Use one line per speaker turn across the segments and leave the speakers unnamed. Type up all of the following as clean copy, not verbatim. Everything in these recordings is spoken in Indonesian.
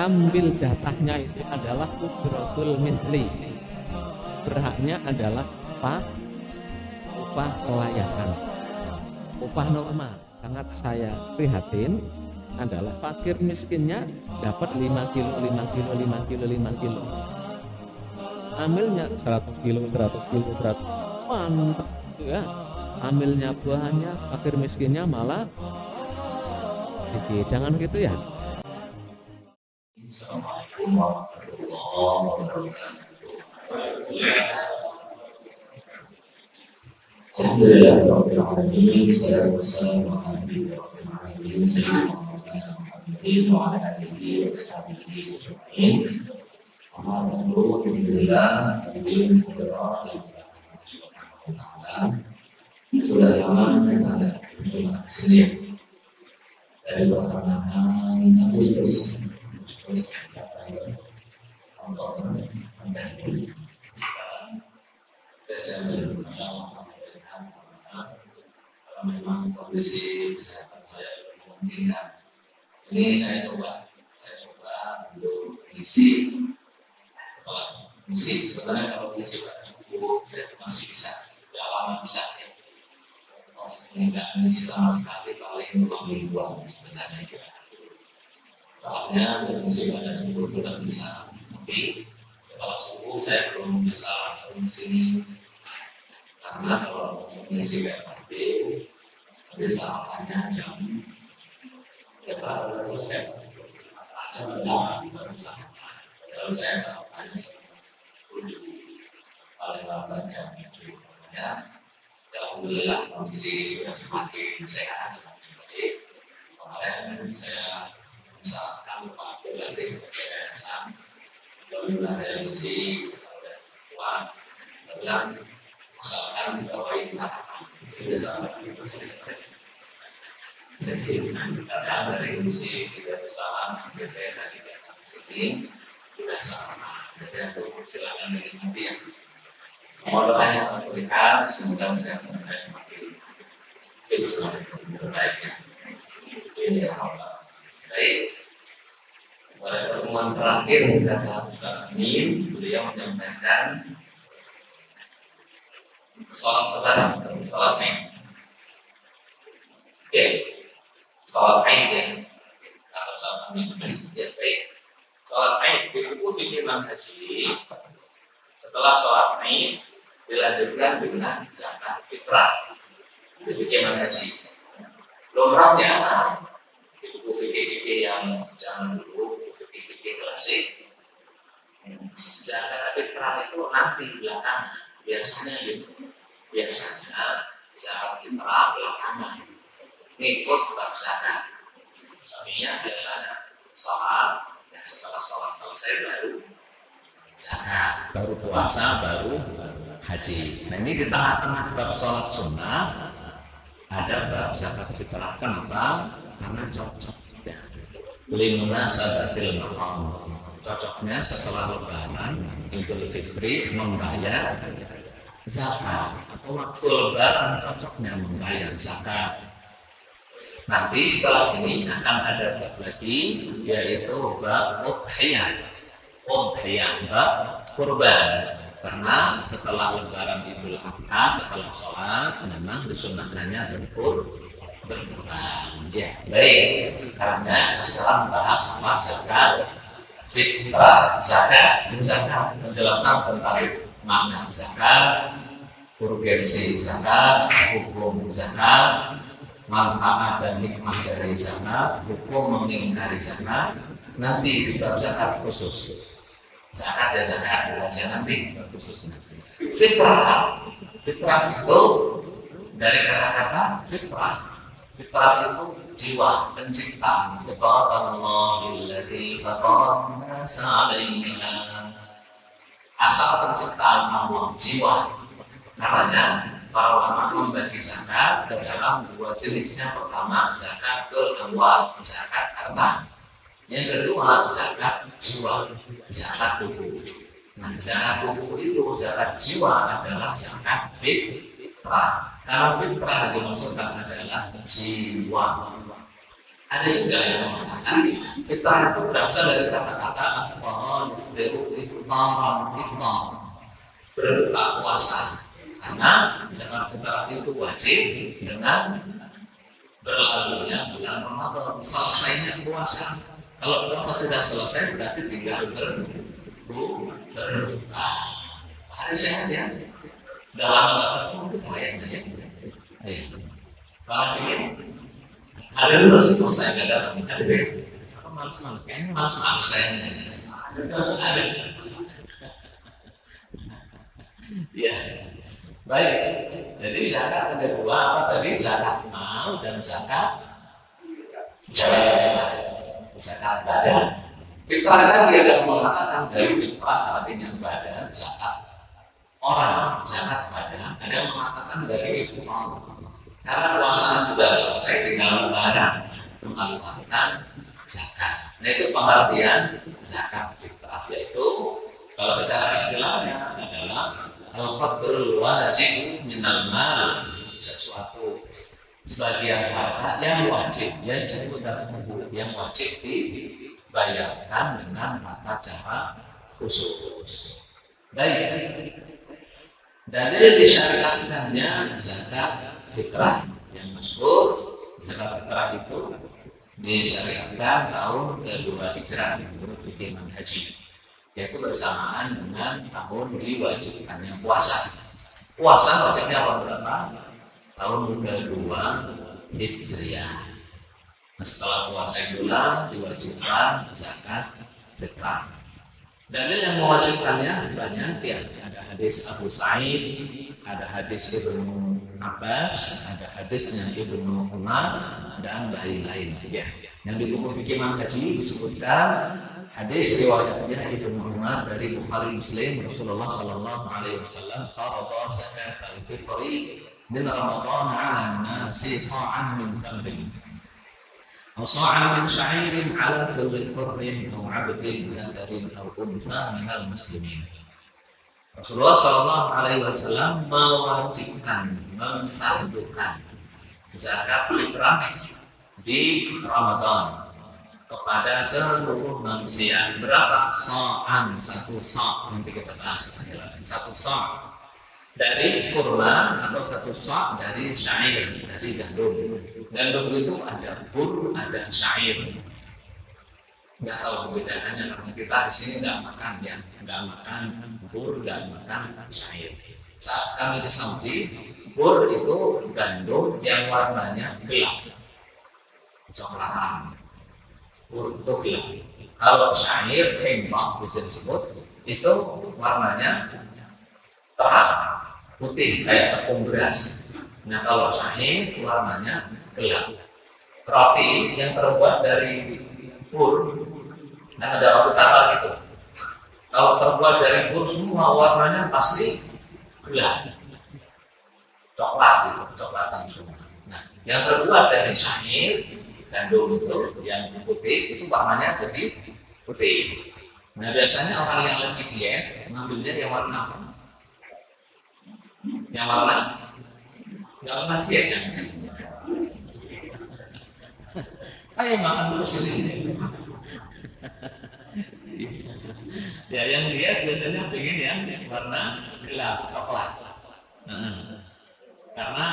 ambil jatahnya itu adalah ujratul misli. Berhaknya adalah upah kelayakan, upah normal. Sangat saya prihatin adalah fakir miskinnya dapat 5 kilo, 5 kilo, 5 kilo, 5 kilo. Ambilnya 100 kilo, 100 kilo, 100. Mantap ya. Ambilnya banyak, fakir miskinnya malah sedikit. Jangan gitu ya.
Assalamualaikum warahmatullahi wabarakatuh. Alhamdulillah rabbil alamin, wassalatu wassalamu ala nabiyina Muhammadin sayyidina Muhammadin wa ala alihi wa sahbihi ajma'in. Amma ba'du, alhamdulillah ini adalah sudah lama kita ada bersama sini dari pertengahan Agustus Desember. Kalau memang kondisi kesehatan saya memungkinkan, ini saya coba untuk isi. Kalau isi sebenarnya kalau isi saya masih bisa, lama bisa ya. Ini enggak isi sama sekali, paling 2 mingguan sebenarnya kira. Soalnya misi pada subuh tidak bisa, tapi setelah subuh saya belum bisa langsung ke sini karena kalau misi BMT bisa makannya jam berapa selesai jam 8 baru sarapan. Kalau saya sarapannya 7 paling lambat jam 7. Makanya alhamdulillah kondisi sudah semakin sehat, semakin baik. Kemarin saya bisa kami pakai lagi kebiasaan lalu ada misi kuat bilang asalkan dibawain sarapan sudah sarapan jadi karena dari misi tidak bersalah kita lagi datang ke sini sudah sarapan jadi untuk silakan dinikmati ya. Mohon doanya kepada mereka semoga kesehatan saya semakin fit semakin berbaiknya. Ini ya Allah. Baik, pada pertemuan terakhir kita lakukan ini, beliau menyampaikan sholat lebaran, sholat Aid. Oke, sholat Aid ya. Kalau sholat Aid, ya baik. Sholat Aid di buku fikih manhaji. Setelah sholat Aid dilanjutkan dengan zakat fitrah. Di fikih manhaji. Lumrahnya buku fikih-fikih yang zaman dulu, buku fikih-fikih klasik, zakat fitrah itu nanti belakangan. Biasanya zakat fitrah belakangan ngikut bab zakat. Soalnya biasanya sholat, ya setelah sholat selesai baru zakat, baru puasa, baru haji. Nah ini di tengah-tengah bab sholat sunnah ada bab zakat fitrah. Kenapa? Karena cocok ya. Limna sabatil maqam. Cocoknya setelah lebaran Idul Fitri membayar zakat atau waktu lebaran cocoknya membayar zakat. Nanti setelah ini akan ada bab lagi yaitu bab udhiyah. Udhiyah bab kurban. Karena setelah lebaran Idul Adha setelah sholat memang disunnahkannya berkurban. Ya, baik. Karena sekarang bahas apa zakat fitrah, zakat. Penjelasan tentang makna zakat, urgensi zakat, hukum zakat, manfaat dan nikmat dari zakat, hukum mengingkari zakat. Nanti di bab zakat khusus. Zakat ya zakat, nanti khusus. Fitrah itu dari kata-kata fitrah. Fitrah itu jiwa penciptaan. Fitratullahillati fatara an-nasa 'alaiha. Asal penciptaan Allah jiwa. Karena para ulama membagi zakat ke dalam 2 jenisnya. Pertama zakatul amwal, zakat harta. Yang kedua zakat jiwa, zakat tubuh. Nah, zakat tubuh itu zakat jiwa adalah zakat fitrah. Karena fitrah dimaksudkan adalah jiwa. Ada juga yang mengatakan fitrah itu berasal dari kata-kata afqan, iftiru, iftar, berbuka puasa. Karena zakat fitrah itu wajib dengan berlalunya bulan Ramadan, selesainya puasa. Kalau puasa sudah selesai berarti tinggal berbuka. Hari sehat ya. Udah lama nggak ketemu kita kayaknya ya. Ayo. Kalau ini ada dulu sih saya nggak datang. Ada deh. Malas-malas kayaknya malas-malas saya. Ada. Ya. Baik. Jadi zakat ada dua apa tadi? Zakat mal dan zakat zakat badan. Fitrah kan dia sudah mengatakan dari fitrah artinya badan, zakat orang, zakat badan. Ada yang mengatakan dari iftar. Karena puasa sudah selesai tinggal lebaran melakukan zakat. Nah itu pengertian zakat fitrah, yaitu kalau secara istilahnya adalah al-qadrul wajib minal mal, sesuatu sebagian harta yang wajib yang wajib dibayarkan dengan tata cara khusus. Baik. Dalil disyariatkannya zakat fitrah yang masyhur, zakat fitrah itu disyariatkan tahun kedua Hijrah menurut fikih manhaji, yaitu bersamaan dengan tahun diwajibkannya puasa. Puasa wajibnya tahun berapa? Tahun kedua Hijriah. Nah, setelah puasa bulan diwajibkan zakat fitrah. Dalil yang mewajibkannya banyak ya. Ada hadis Abu Sa'id, ada hadis Ibnu Abbas, ada hadisnya Ibnu Umar dan lain-lain ya. Yang di buku fikih manhaji disebutkan hadis riwayatnya Ibnu Umar dari Bukhari Muslim, Rasulullah sallallahu alaihi wasallam farada zakat al-fitri min Ramadan 'ala an-nasi sa'an min tamrin aw sa'an min sha'irin 'ala kulli hurrin aw 'abdin dzakarin aw untha minal muslimin. Rasulullah sallallahu alaihi wasallam mewajibkan, memfardukan zakat fitrah di Ramadan kepada seluruh manusia. Berapa? Sa'an, satu sa'. Nanti kita bahas, kita jelaskan. Satu sa' dari kurma atau satu sa' dari syair, dari gandum. Gandum itu ada bur, ada syair. Nggak tahu perbedaannya karena kita di sini nggak makan ya, nggak makan bur, nggak makan syair. Saat kami di Saudi, bur itu gandum yang warnanya gelap, coklatan. Bur itu gelap. Kalau syair, hembak bisa disebut, itu warnanya terang, putih kayak tepung beras. Nah kalau syair warnanya gelap. Roti yang terbuat dari bur, dan ada roti tawar gitu. Kalau terbuat dari bur semua warnanya pasti gelap, coklat gitu, coklatan semua. Nah yang terbuat dari syair, gandum itu yang putih itu warnanya jadi putih. Nah biasanya orang yang lagi diet ngambilnya yang warna apa? Yang warna nggak warna diet jangan. Ayo makan dulu sendiri. Ya yang diet biasanya pengen yang warna gelap coklat. Karena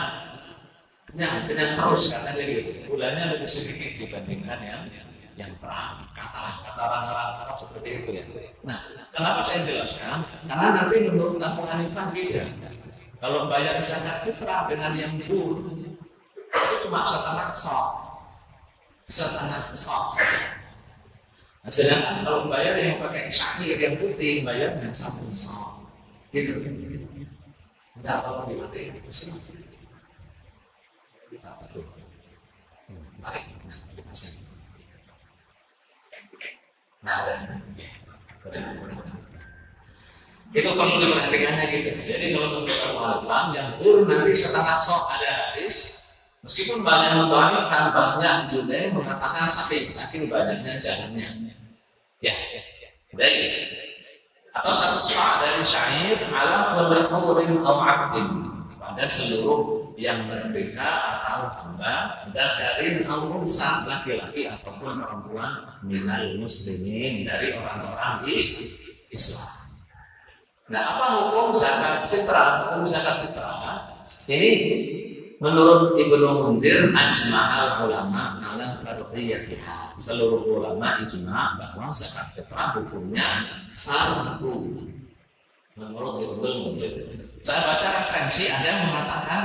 kenyang terus katanya gitu. Gulanya lebih sedikit dibandingkan yang terang. Kata orang-orang Arab seperti itu ya. Nah, kenapa saya jelaskan? Karena nanti menurut Abu Hanifah beda. Kalau bayar zakat fitrah dengan yang bur itu cuma setengah sok saja. Nah, sedangkan kalau bayar yang pakai syair yang putih bayar dengan satu sok. Gitu. Enggak apa-apa dimatiin itu sih. Baik, itu perlu diperhatikannya gitu. Jadi kalau menurut Abu Hanifah yang bur nanti setengah sok ada hadis, meskipun banyak mendhaifkan, banyak juga yang mengatakan saking banyaknya jalannya. Ya, baik. Atau satu sok dari syair ala kulli hurrin aw 'abdin pada seluruh yang merdeka atau hamba, dzakarin aw unsa, laki-laki ataupun perempuan, minal muslimin, dari orang-orang Islam. Nah, apa hukum zakat fitrah? Hukum zakat fitrah ini menurut Ibnu Munzir, ajma'al ulama ala fardhiyyatiha. Seluruh ulama ijma bahwa zakat fitrah hukumnya fardu. Menurut Ibnu Munzir. Saya baca referensi ada yang mengatakan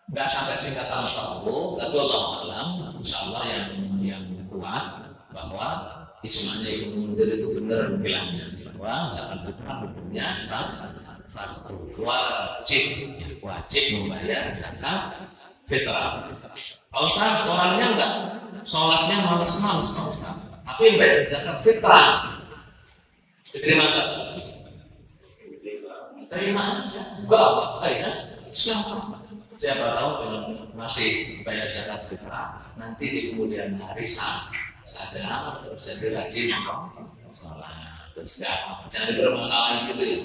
nggak sampai tingkatan fardu, tapi Allah alam, insyaallah yang kuat bahwa ijma'nya Ibnu Munzir itu benar bilangnya bahwa zakat fitrah hukumnya fardu, wajib membayar zakat fitrah. Pak Ustaz, orangnya enggak sholatnya males-males Pak Ustaz, tapi bayar zakat fitrah diterima enggak? Terima aja, enggak apa-apa ya. Siapa tahu kalau masih bayar zakat fitrah, nanti di kemudian hari sadar terus jadi rajin sholat, terus jangan bermasalah gitu ya.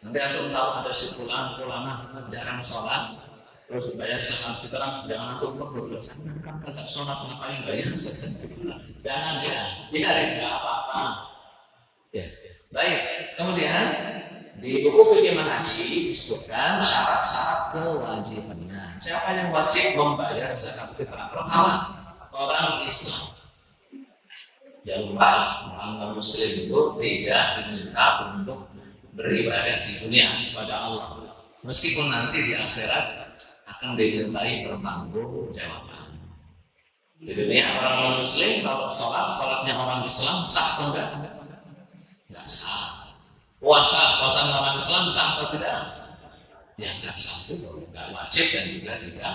Nanti antum tahu ada si fulanah jarang sholat, terus bayar zakat fitrah, jangan antum tegur, kan kagak sholat ngapain bayar zakat fitrah? Jangan ya, enggak apa-apa. Ya, baik. Kemudian di buku fikih manhaji disebutkan syarat-syarat kewajibannya. Siapa yang wajib membayar zakat fitrah? Pertama, orang Islam. Yang orang Muslim itu tidak diminta untuk beribadah di dunia kepada Allah, meskipun nanti di akhirat akan dimintai pertanggungjawaban. Di dunia orang Muslim kalau sholatnya orang Islam sah atau enggak? Enggak sah. Puasa orang Islam sah atau tidak? Ya enggak sah juga, enggak wajib dan juga tidak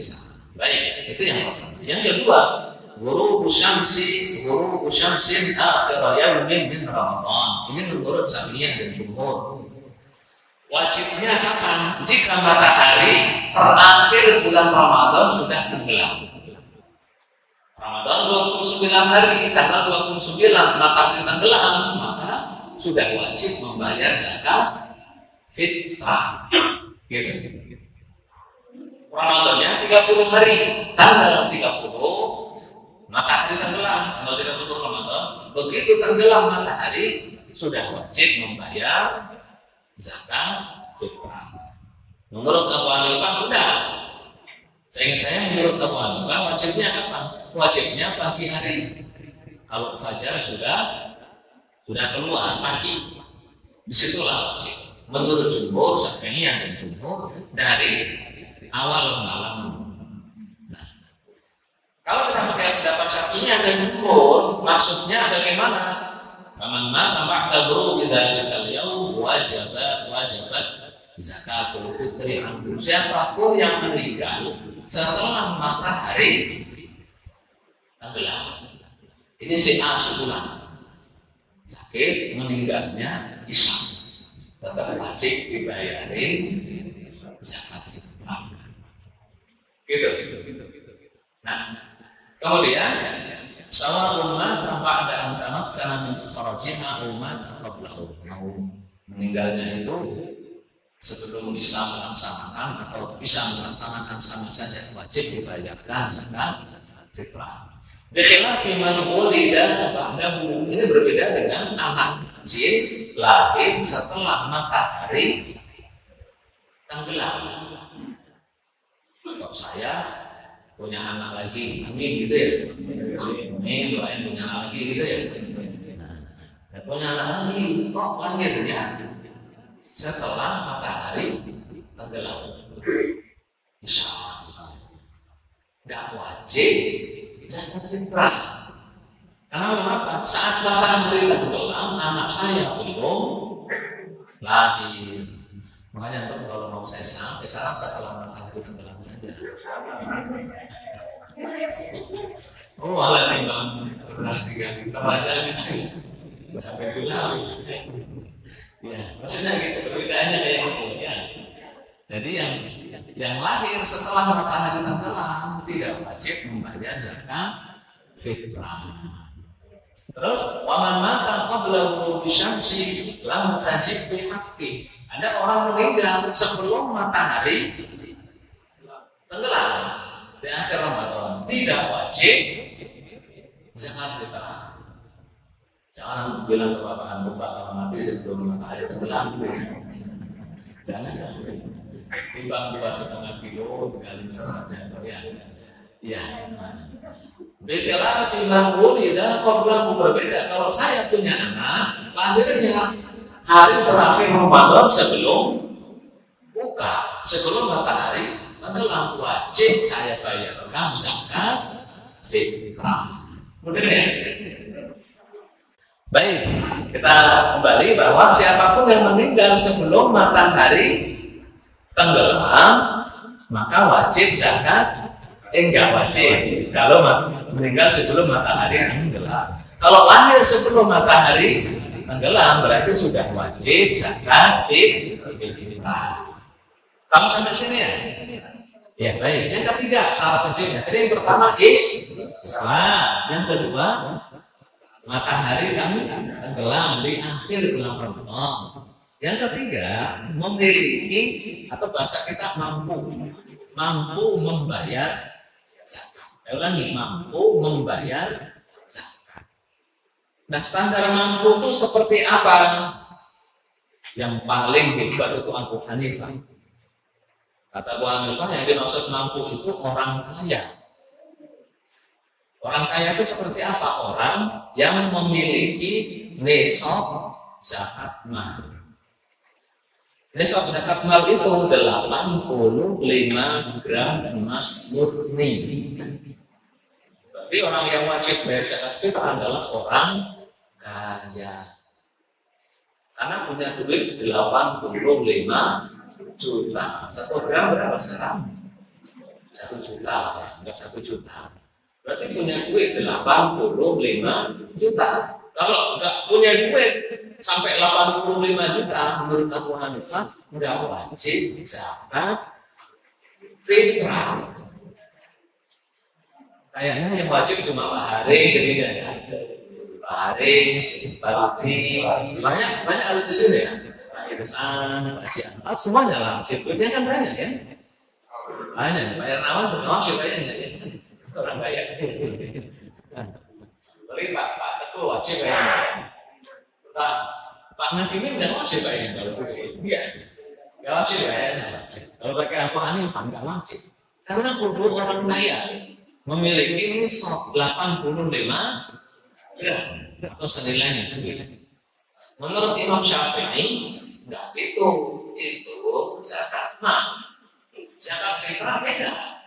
sah. Baik, itu yang pertama. Yang kedua, ghurubu syamsin akhir yaumin min Ramadan. Ini menurut Syafi'iyah dan jumhur. Wajibnya kapan? Jika matahari terakhir bulan Ramadan sudah tenggelam. Ramadan 29 hari, tanggal 29 matahari tenggelam, maka sudah wajib membayar zakat fitrah. Gitu. Ramadannya 30 hari, tanggal 30 matahari tenggelam, tanggal 30 Ramadan. Begitu tenggelam matahari sudah wajib membayar zakat fitrah. Menurut Abu Hanifah udah. Saya menurut Abu Hanifah wajibnya kapan? Wajibnya pagi hari. Kalau fajar sudah keluar pagi, disitulah wajib. Menurut jumhur Syafi'iyah dan jumhur dari awal malam. Nah, kalau kita pakai pendapat Syafi'iyah dan jumhur, maksudnya bagaimana? Faman mata ba'da ghurubi dzalikal yaum wajabat zakatul fitri anhu. Siapapun yang meninggal setelah matahari tenggelam. Ini si A sebulan sakit, meninggalnya Isya, tetap wajib dibayarin zakat fitrah. Gitu. Nah, kemudian sawa'un mata ba'da an tamakkana min ikhrajiha aw mata qablahu. Mau meninggalnya itu sebelum bisa melaksanakan atau bisa melaksanakan sama saja wajib dibayarkan zakat fitrah. Bikhilaf man ulida ba'dahu. Ini berbeda dengan anak kecil lahir setelah matahari tenggelam. Kalau saya punya anak lagi, amin gitu ya. Amin, doain punya anak lagi gitu ya. Saya punya anak lagi, kok lahirnya setelah matahari tenggelam. Insya Allah nggak wajib zakat fitrah. Karena kenapa? Saat matahari tenggelam, anak saya belum lahir. Makanya untuk kalau mau saya saran setelah matahari tenggelam saja. Oh, malah tinggal beras 3 liter aja gitu. Sampai bilang. Ya, maksudnya gitu, perbedaannya kayak gitu ya. Jadi yang lahir setelah matahari tenggelam tidak wajib membayar zakat fitrah. Terus waman mata qabla ghurubi syamsi lam tajib fi haqqi. Ada orang meninggal sebelum matahari tenggelam di akhir Ramadan, tidak wajib zakat fitrah. Jangan bilang ke bapak kalau mati sebelum matahari tenggelam. Jangan. Timbang 2,5 kilo dikali saja. Ya. Beda timbang tidak problem berbeda. Kalau saya punya anak, lahirnya hari terakhir Ramadan sebelum buka, sebelum matahari tenggelam, wajib saya bayarkan zakat fitrah. Mudah ya? Baik, kita kembali bahwa siapapun yang meninggal sebelum matahari tenggelam, maka wajib zakat. Enggak wajib kalau meninggal sebelum matahari tenggelam. Kalau lahir sebelum matahari tenggelam, berarti sudah wajib zakat fitrah. Kamu sampai sini ya? Ya baik. Yang ketiga syarat wajibnya. Jadi yang pertama Islam, yang kedua matahari kan tenggelam di akhir bulan Ramadan. Yang ketiga, memiliki atau bahasa kita mampu membayar zakat. Saya ulangi, mampu membayar zakat. Nah, standar mampu itu seperti apa? Yang paling hebat itu Abu Hanifah. Kata Abu Hanifah, yang dimaksud mampu itu orang kaya. Orang kaya itu seperti apa? Orang yang memiliki nisab zakat mal. Nisab zakat mal itu 85 gram emas murni. Berarti orang yang wajib bayar zakat fitrah adalah orang kaya. Karena punya duit 85 juta. 1 gram berapa sekarang? 1 juta, ya, enggak 1 juta. Berarti punya duit 85 juta. Kalau nggak punya duit sampai 85 juta, menurut Abu Hanifah nggak wajib zakat fitrah. Kayaknya yang wajib cuma Pak Haris, ya. Pak Haris, Pak Rudi, banyak ada di sini ya. Pak Irisan, Pak Siantat, semuanya lah. Duitnya kan banyak ya. Banyak. Pak Irnawan juga masih banyak ya. Orang kaya. Tapi Pak Teguh wajib ya. Pak Nadimin nggak wajib ya. Iya, nggak wajib ya. Kalau pakai Abu Hanifah nggak wajib. Karena kudu orang kaya memiliki 85 gram atau senilainya. Menurut Imam Syafi'i nggak itu zakat mal. Zakat fitrah beda.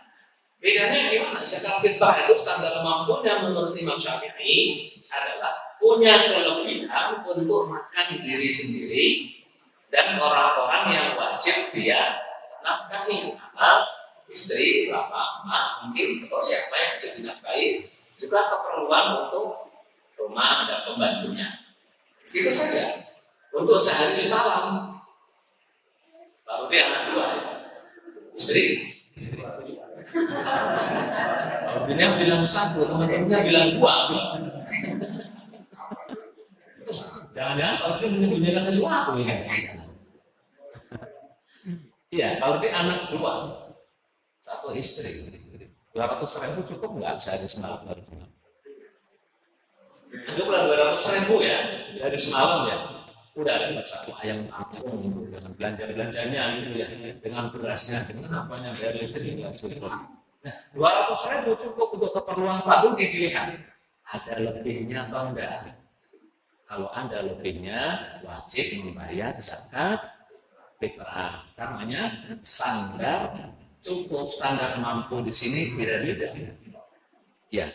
Bedanya gimana? Zakat fitrah itu standar mampunya menurut Imam Syafi'i adalah punya kelebihan untuk makan diri sendiri dan orang-orang yang wajib dia nafkahi, anak, istri, bapak, emak, mungkin atau siapa yang bisa dinafkahi, juga keperluan untuk rumah dan pembantunya. Itu saja untuk sehari semalam. Baru dia anak 2 ya. Istri. Dia bilang 1, teman-temannya bilang 2. Jangan-jangan kalau dia menyembunyikan sesuatu ini. Iya, kalau dia anak 2, 1 istri. 200.000 cukup nggak sehari semalam? Anggaplah 200.000 ya, sehari semalam ya. Udah dapat 1 ayam kampung dengan belanja-belanjanya gitu ya, dengan berasnya, dengan apanya bayar listrik nggak cukup. Nah, 200.000 cukup untuk keperluan Pak Rudi dilihat. Ada lebihnya atau enggak? Kalau ada lebihnya, wajib membayar zakat fitrah. Karenanya standar cukup, standar mampu di sini beda-beda. Ya,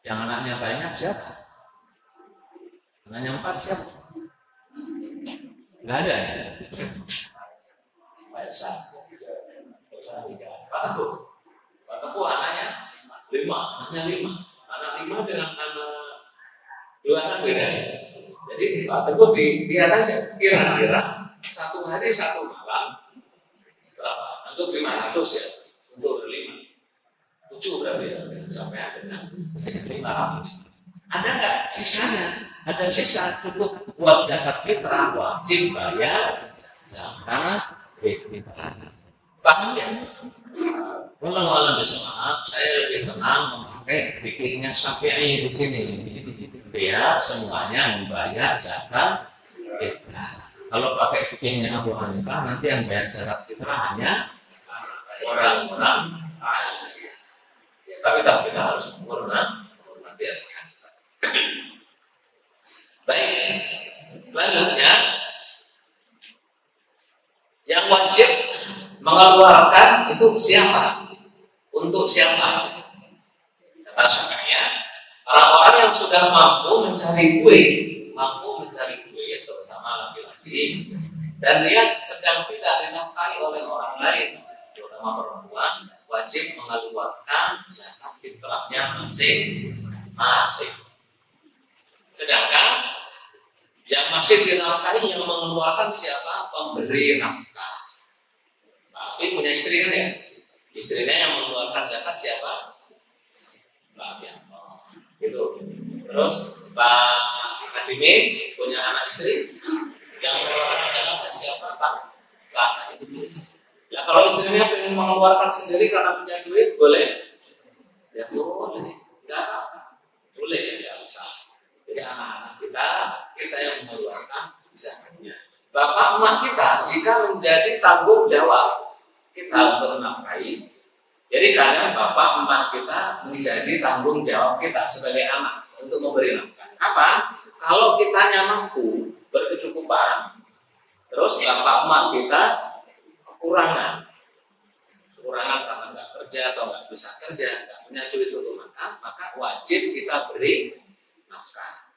yang anaknya banyak siapa? Anaknya 4 siapa? Enggak ada ya? Pak Teguh anaknya 5, anak 5 dengan anak 2 anak beda ya. Jadi Pak Teguh lihat aja kira-kira 1 hari 1 malam berapa? Untuk 500 ya, untuk 5, 7 berarti ya, sampai dengan 500. Ada nggak sisanya? Ada sisa cukup buat zakat fitrah, wajib bayar zakat fitrah. Paham ya? Wallahu a'lam bishawab. Saya lebih tenang memakai fikihnya Syafi'i di sini. Biar semuanya membayar zakat fitrah. Kalau pakai fikihnya Abu Hanifah, nanti yang bayar zakat fitrah hanya orang-orang kaya. Tapi kita harus menghormati Abu Hanifah. Baik, selanjutnya yang wajib mengeluarkan itu siapa? Untuk siapa? Kata Syafi'iyah, orang-orang yang sudah mampu mencari duit, terutama laki-laki, dan dia sedang tidak dinafkahi oleh orang lain, terutama perempuan, wajib mengeluarkan zakat fitrahnya masing-masing. Sedangkan yang masih dinafkahi yang mengeluarkan siapa? Pemberi nafkah. Pak Afi punya istri kan ya? Istrinya yang mengeluarkan zakat siapa? Pak Afianto. Gitu. Terus Pak Adime punya anak istri yang mengeluarkan zakat siapa? Pak Adime. Ya kalau istrinya ingin mengeluarkan sendiri karena punya duit, boleh? Ya boleh. Enggak apa-apa. Boleh ya bisa. Jadi anak-anak kita yang mengeluarkan zakatnya. Bapak emak kita jika menjadi tanggung jawab kita untuk menafkahi. Jadi kadang bapak emak kita menjadi tanggung jawab kita sebagai anak untuk memberi nafkah. Apa? Kalau kitanya mampu berkecukupan, terus bapak emak kita kekurangan karena nggak kerja atau nggak bisa kerja, nggak punya duit untuk makan, maka wajib kita beri nafkah.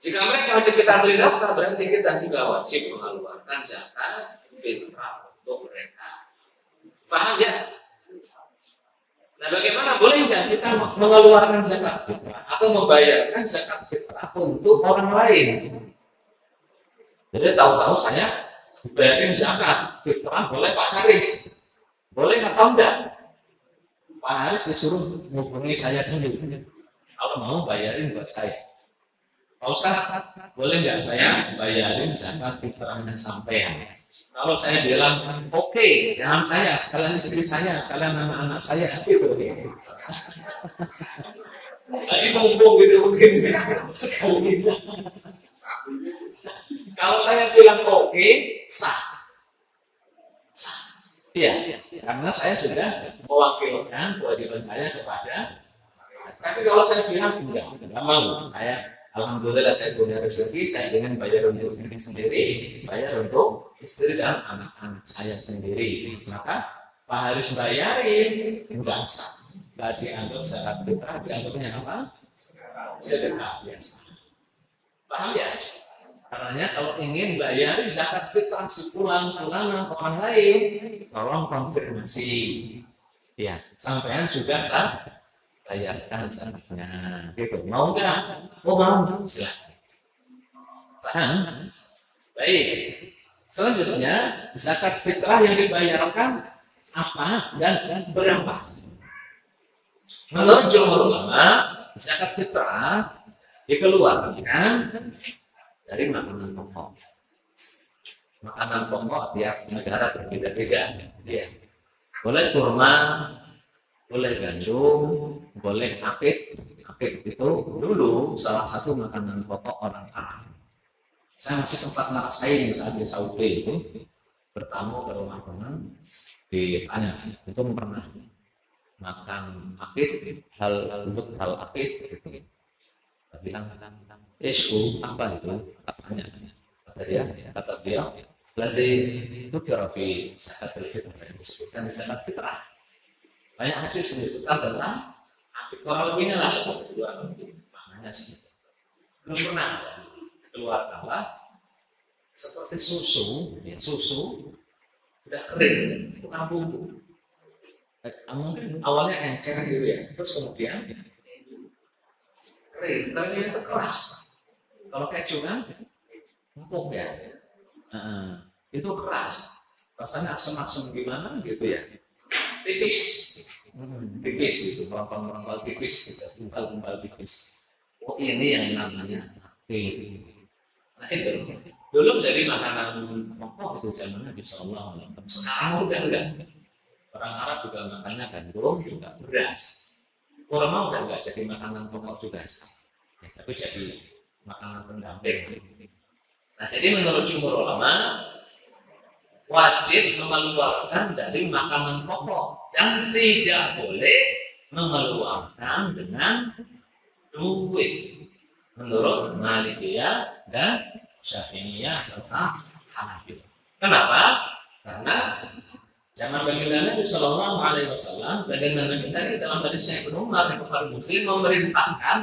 Jika mereka wajib kita beri nafkah, berarti kita juga wajib mengeluarkan zakat fitrah untuk mereka. Paham ya? Nah, bagaimana boleh nggak kita mengeluarkan zakat fitrah atau membayarkan zakat fitrah untuk orang lain? Jadi tahu-tahu saya bayarin zakat fitrah boleh Pak Haris, boleh atau enggak? Pak Haris disuruh menghubungi saya dulu. Kalau mau bayarin buat saya. Pak Ustaz, boleh nggak saya bayarin zakat fitrahnya sampean? Kalau saya bilang, oke, jangan saya, sekalian istri saya, sekalian anak-anak saya, gitu. Masih mumpung gitu mungkin sekali. Kalau saya bilang oke, sah. Iya, karena saya sudah mewakilkan kewajiban saya kepada. Tapi kalau saya bilang enggak mau, alhamdulillah saya punya rezeki, saya ingin bayar untuk diri sendiri, bayar untuk istri dan anak-anak saya sendiri. Maka Pak Haris bayarin, enggak sah. Enggak dianggap zakat fitrah, dianggapnya apa? Sedekah biasa. Paham ya? Karena kalau ingin bayarin zakat fitrah si fulan orang lain, tolong konfirmasi. Ya, sampean sudah tak bayarkan zakatnya, gitu. Mau nggak? Oh mau, silahkan. Paham? Baik. Selanjutnya zakat fitrah yang dibayarkan apa dan berapa? Menurut jumhur ulama, zakat fitrah dikeluarkan dari makanan pokok. Makanan pokok tiap negara berbeda-beda. Ya. Boleh kurma, boleh gandum, boleh akik. Akik itu dulu salah satu makanan pokok orang Arab. Saya masih sempat ngerasain saat di Saudi itu bertamu ke rumah teman, ditanya itu pernah makan akik, hal akik gitu. Bilang apa itu? Katanya. Kata dia, lagi itu kirafi zakat fitrah yang disebutkan zakat fitrah. Banyak hadis menyebutkan tentang akik. Orang lebihnya lah seperti dua maknanya seperti belum pernah keluar kalah seperti susu, ya, susu udah kering, bukan bumbu. Mungkin awalnya encer gitu ya, terus kemudian keringnya itu keras. Kalau keju kan empuk ya, itu keras. Rasanya asam-asam gimana gitu ya, tipis gitu, merongkol tipis gitu, gumpal tipis. Oh ini yang namanya akik. Nah itu dulu jadi makanan pokok itu zaman Nabi Sallallahu Alaihi Wasallam. Sekarang udah enggak. Orang Arab juga makannya gandum, juga beras. Kurma udah nggak jadi makanan pokok juga, ya, tapi jadi makanan pendamping. Nah, jadi menurut jumhur ulama wajib mengeluarkan dari makanan pokok dan tidak boleh mengeluarkan dengan duit. Menurut Malikiyah dan Syafi'iyah serta Hanafi. Kenapa? Karena zaman baginda Nabi Shallallahu Alaihi Wasallam, baginda Nabi tadi dalam hadis Sahih Ibnu Umar yang Bukhari Muslim memerintahkan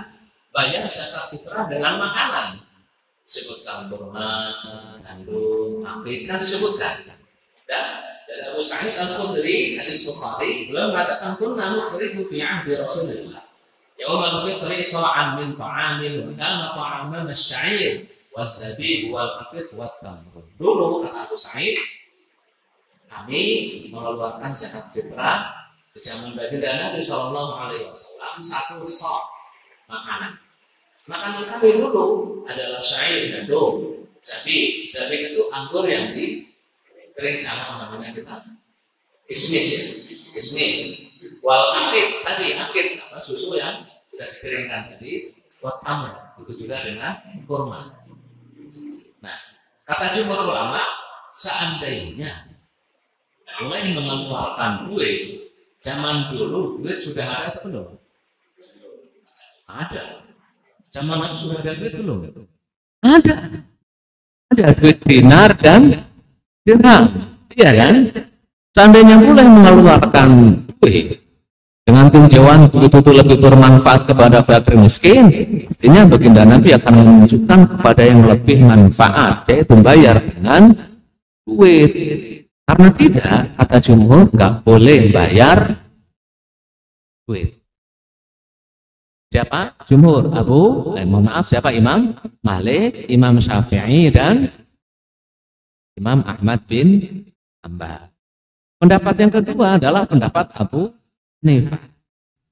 bayar zakat fitrah dengan makanan. Disebutkan kurma, gandum, api, dan disebutkan. Dan Abu Sa'id Al-Khudri hadis Bukhari beliau mengatakan kunna nukhriju fi ahdi Rasulillah يوم الفطر صاعا من طعام وكان طعامنا الشعير والزبيب والقطيف والتمر. Dulu kata Abu Sa'id, kami mengeluarkan zakat fitrah di zaman baginda Nabi Shallallahu Alaihi Wasallam 1 sok makanan. Makanan kami dulu adalah syair, gandum, zabib. Zabib itu anggur yang dikeringkan, namanya kita kismis ya, kismis. Wal akid tadi akid apa susu yang sudah dikeringkan tadi, wat tamr itu juga dengan kurma. Nah, kata jumhur ulama, seandainya mulai mengeluarkan duit, zaman dulu duit sudah ada atau belum? Ada. Zaman itu sudah ada duit belum? Ada. Ada duit dinar dan dirham, iya kan? Seandainya mulai mengeluarkan duit dengan tinjauan itu lebih bermanfaat kepada fakir miskin, artinya baginda Nabi akan menunjukkan kepada yang lebih manfaat, yaitu bayar dengan duit. Karena tidak, kata jumhur, nggak boleh bayar duit. Siapa? Jumhur. Mohon maaf, siapa? Imam Malik, Imam Syafi'i, dan Imam Ahmad bin Hanbal. Pendapat yang kedua adalah pendapat Abu Hanifah.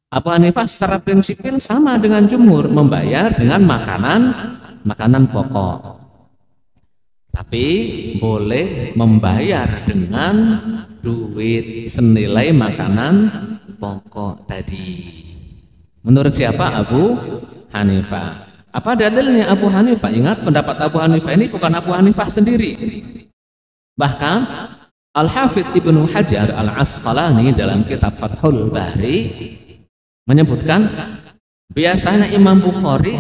Abu Hanifah secara prinsipil sama dengan jumhur, membayar dengan makanan pokok. Tapi boleh membayar dengan duit senilai makanan pokok tadi. Menurut siapa? Abu Hanifah. Apa dalilnya Abu Hanifah? Ingat, pendapat Abu Hanifah ini bukan Abu Hanifah sendiri. Bahkan Al-Hafidh Ibnu Hajar Al-Asqalani dalam kitab Fathul Bari menyebutkan biasanya Imam Bukhari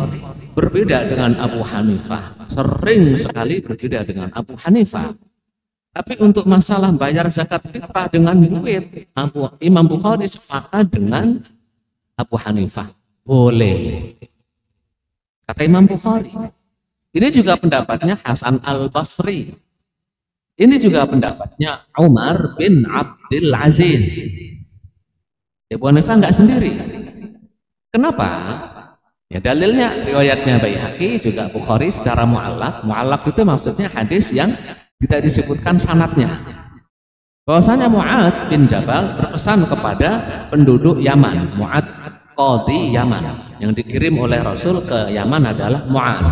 berbeda dengan Abu Hanifah, sering sekali berbeda dengan Abu Hanifah. Tapi untuk masalah bayar zakat fitrah dengan duit, Imam Bukhari sepakat dengan Abu Hanifah, boleh. Kata Imam Bukhari. Ini juga pendapatnya Hasan Al-Basri. Ini juga pendapatnya Umar bin Abdul Aziz. Abu Hanifah enggak sendiri. Kenapa? Ya dalilnya riwayatnya Baihaqi, juga Bukhari secara mu'allaq. Mu'allaq itu maksudnya hadis yang tidak disebutkan sanadnya. Bahwasanya Mu'ad bin Jabal berpesan kepada penduduk Yaman. Mu'ad qadhi Yaman, yang dikirim oleh Rasul ke Yaman adalah Mu'ad.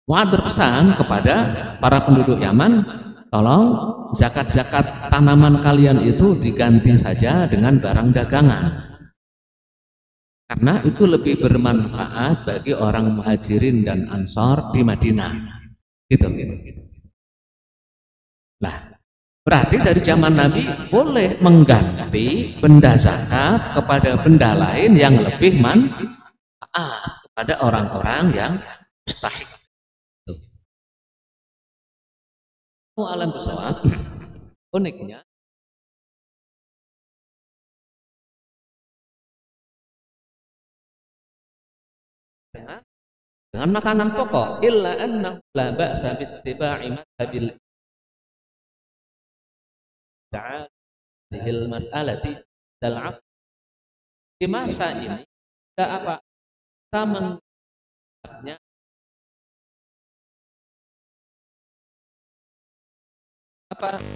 Mu'ad berpesan kepada para penduduk Yaman, tolong zakat-zakat tanaman kalian itu diganti saja dengan barang dagangan, karena itu lebih bermanfaat bagi orang muhajirin dan ansor di Madinah. Gitu. Nah, berarti dari zaman Nabi boleh mengganti benda zakat kepada benda lain yang lebih manfaat kepada orang-orang yang mustahik. Alam besar, uniknya dengan makanan pokok, illa annahu la ba'sa bittiba'i madhabil ta'ala dihil mas'alati dal asr. Di masa ini kita kita menganggapnya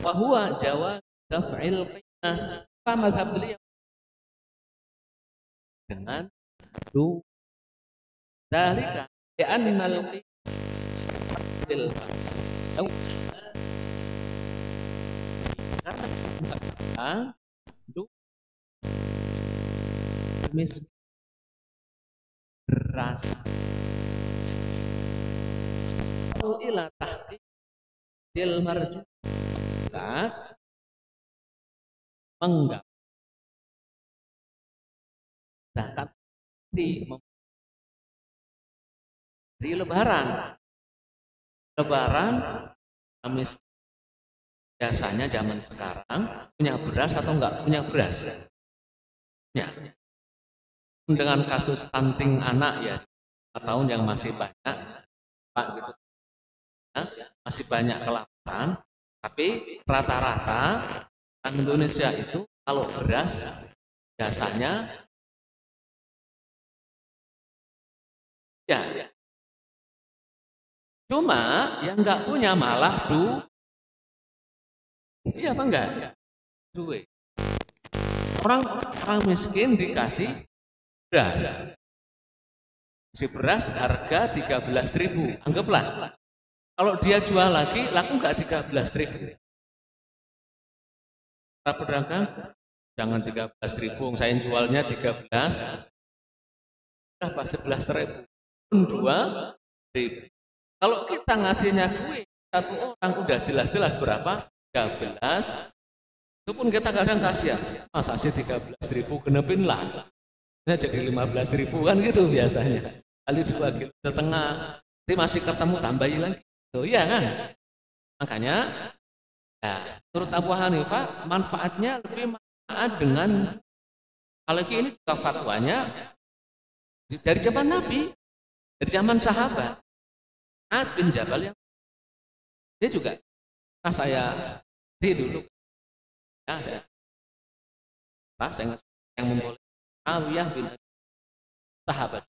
bahwa jawab daf'il qimah, apa mazhab beliau dengan du dalika li'annal qimah karena
miskin beras ila tahqiqil marju menggap zakat di lebaran Kamis biasanya zaman sekarang punya beras atau enggak punya beras ya. Dengan kasus stunting anak ya 4 tahun yang masih banyak Pak gitu masih banyak kelaparan, tapi rata-rata orang Indonesia itu kalau beras biasanya ya. Cuma yang nggak punya malah iya apa enggak? Duit. Orang miskin dikasih beras. Si beras harga 13.000, anggaplah. Kalau dia jual lagi, laku enggak 13.000? Para pedagang, jangan 13.000, saya jualnya 13. Berapa? 11.000. 2.000. Kalau kita ngasihnya duit satu orang udah jelas-jelas berapa? 13. Itu pun kita kadang kasih ya. Masa sih 13.000 genepin lah. Nah, jadi 15.000 kan gitu biasanya. Kali 2,5 kg. Nanti masih ketemu tambahin lagi. Oh iya kan? Makanya ya, menurut Abu Hanifah manfaatnya lebih manfaat dengan apalagi ini juga fatwanya dari zaman Nabi, dari zaman sahabat. Mu'adz bin Jabal yang dia juga saya dulu ya saya yang memboleh Muawiyah bin sahabat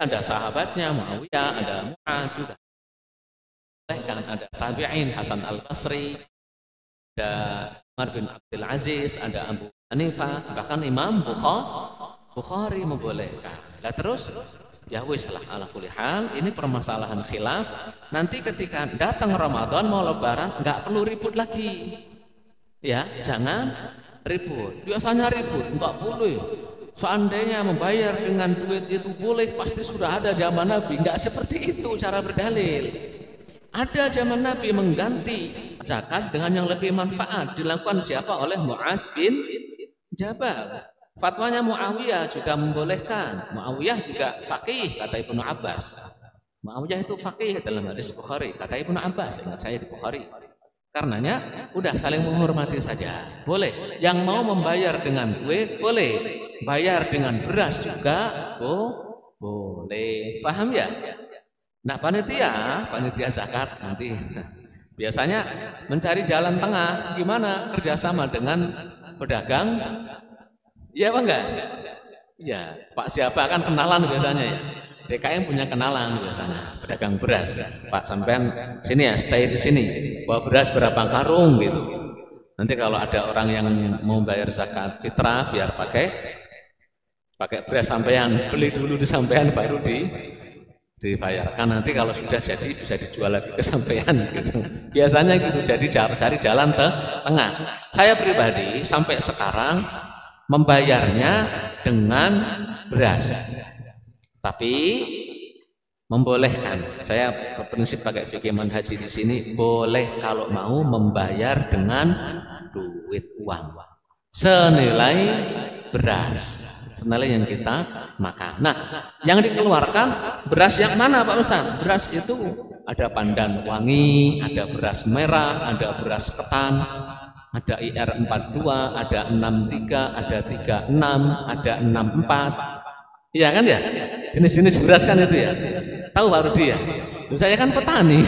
ada sahabatnya Muawiyah, ada Mu'adz juga kan ada tabi'in Hasan al-Basri, ada Umar bin Abdul Aziz, ada Abu Hanifah, bahkan Imam Bukhari membolehkan. Lah terus ya wis lah ala kulli hal, ini permasalahan khilaf. Nanti ketika datang Ramadan mau lebaran nggak perlu ribut lagi. Ya, jangan ribut. Biasanya ribut, nggak boleh. Seandainya membayar dengan duit itu boleh, pasti sudah ada zaman Nabi. Nggak seperti itu cara berdalil. Ada zaman Nabi mengganti zakat dengan yang lebih manfaat. Dilakukan siapa? Oleh Mu'adz bin Jabal. Fatwanya Muawiyah juga membolehkan. Muawiyah juga faqih kata Ibnu Abbas. Muawiyah itu faqih dalam hadis Bukhari kata Ibnu Abbas. Ingat saya di Bukhari. Karenanya udah saling menghormati saja. Boleh. Yang mau membayar dengan duit boleh. Bayar dengan beras juga boleh. Paham ya? Nah panitia zakat nanti biasanya mencari jalan tengah. Gimana kerjasama dengan pedagang? Iya apa enggak? Ya, Pak siapa kan kenalan biasanya ya. DKM punya kenalan biasanya, pedagang beras. Pak sampean sini ya, stay di sini. Bawa beras berapa karung gitu. Nanti kalau ada orang yang mau bayar zakat fitrah biar pakai beras sampean, beli dulu di sampean baru dibayarkan. Nanti kalau sudah jadi bisa dijual lagi ke sampean gitu. Biasanya gitu. Jadi cari jalan tengah. Saya pribadi sampai sekarang membayarnya dengan beras, tapi membolehkan. Saya berprinsip pakai fikih manhaji di sini boleh kalau mau membayar dengan duit uang senilai beras, senilai yang kita makan. Nah, yang dikeluarkan beras yang mana Pak Ustaz? Beras itu ada pandan wangi, ada beras merah, ada beras ketan. Ada IR42, ada 63, ada 36, ada 64. Iya kan ya? Jenis-jenis beras kan itu ya. Tahu Pak Rudi ya? Saya kan petani.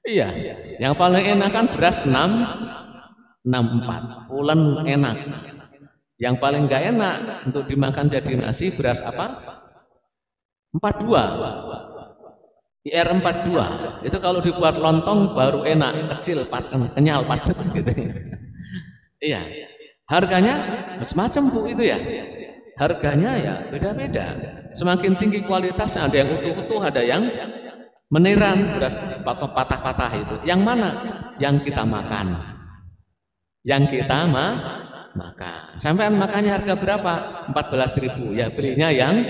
Iya. Yang paling enak kan beras 64. Pulen enak. Yang paling enggak enak untuk dimakan jadi nasi beras apa? 42. IR42 itu kalau dibuat lontong baru enak, kecil, kenyal, padat gitu. Iya. Harganya macam-macam Bu itu ya. Harganya ya beda-beda. Semakin tinggi kualitasnya, ada yang utuh-utuh, ada yang meniran, beras patah-patah itu. Yang mana? Yang kita makan. yang kita makan. Sampean makannya harga berapa? 14.000. Ya belinya yang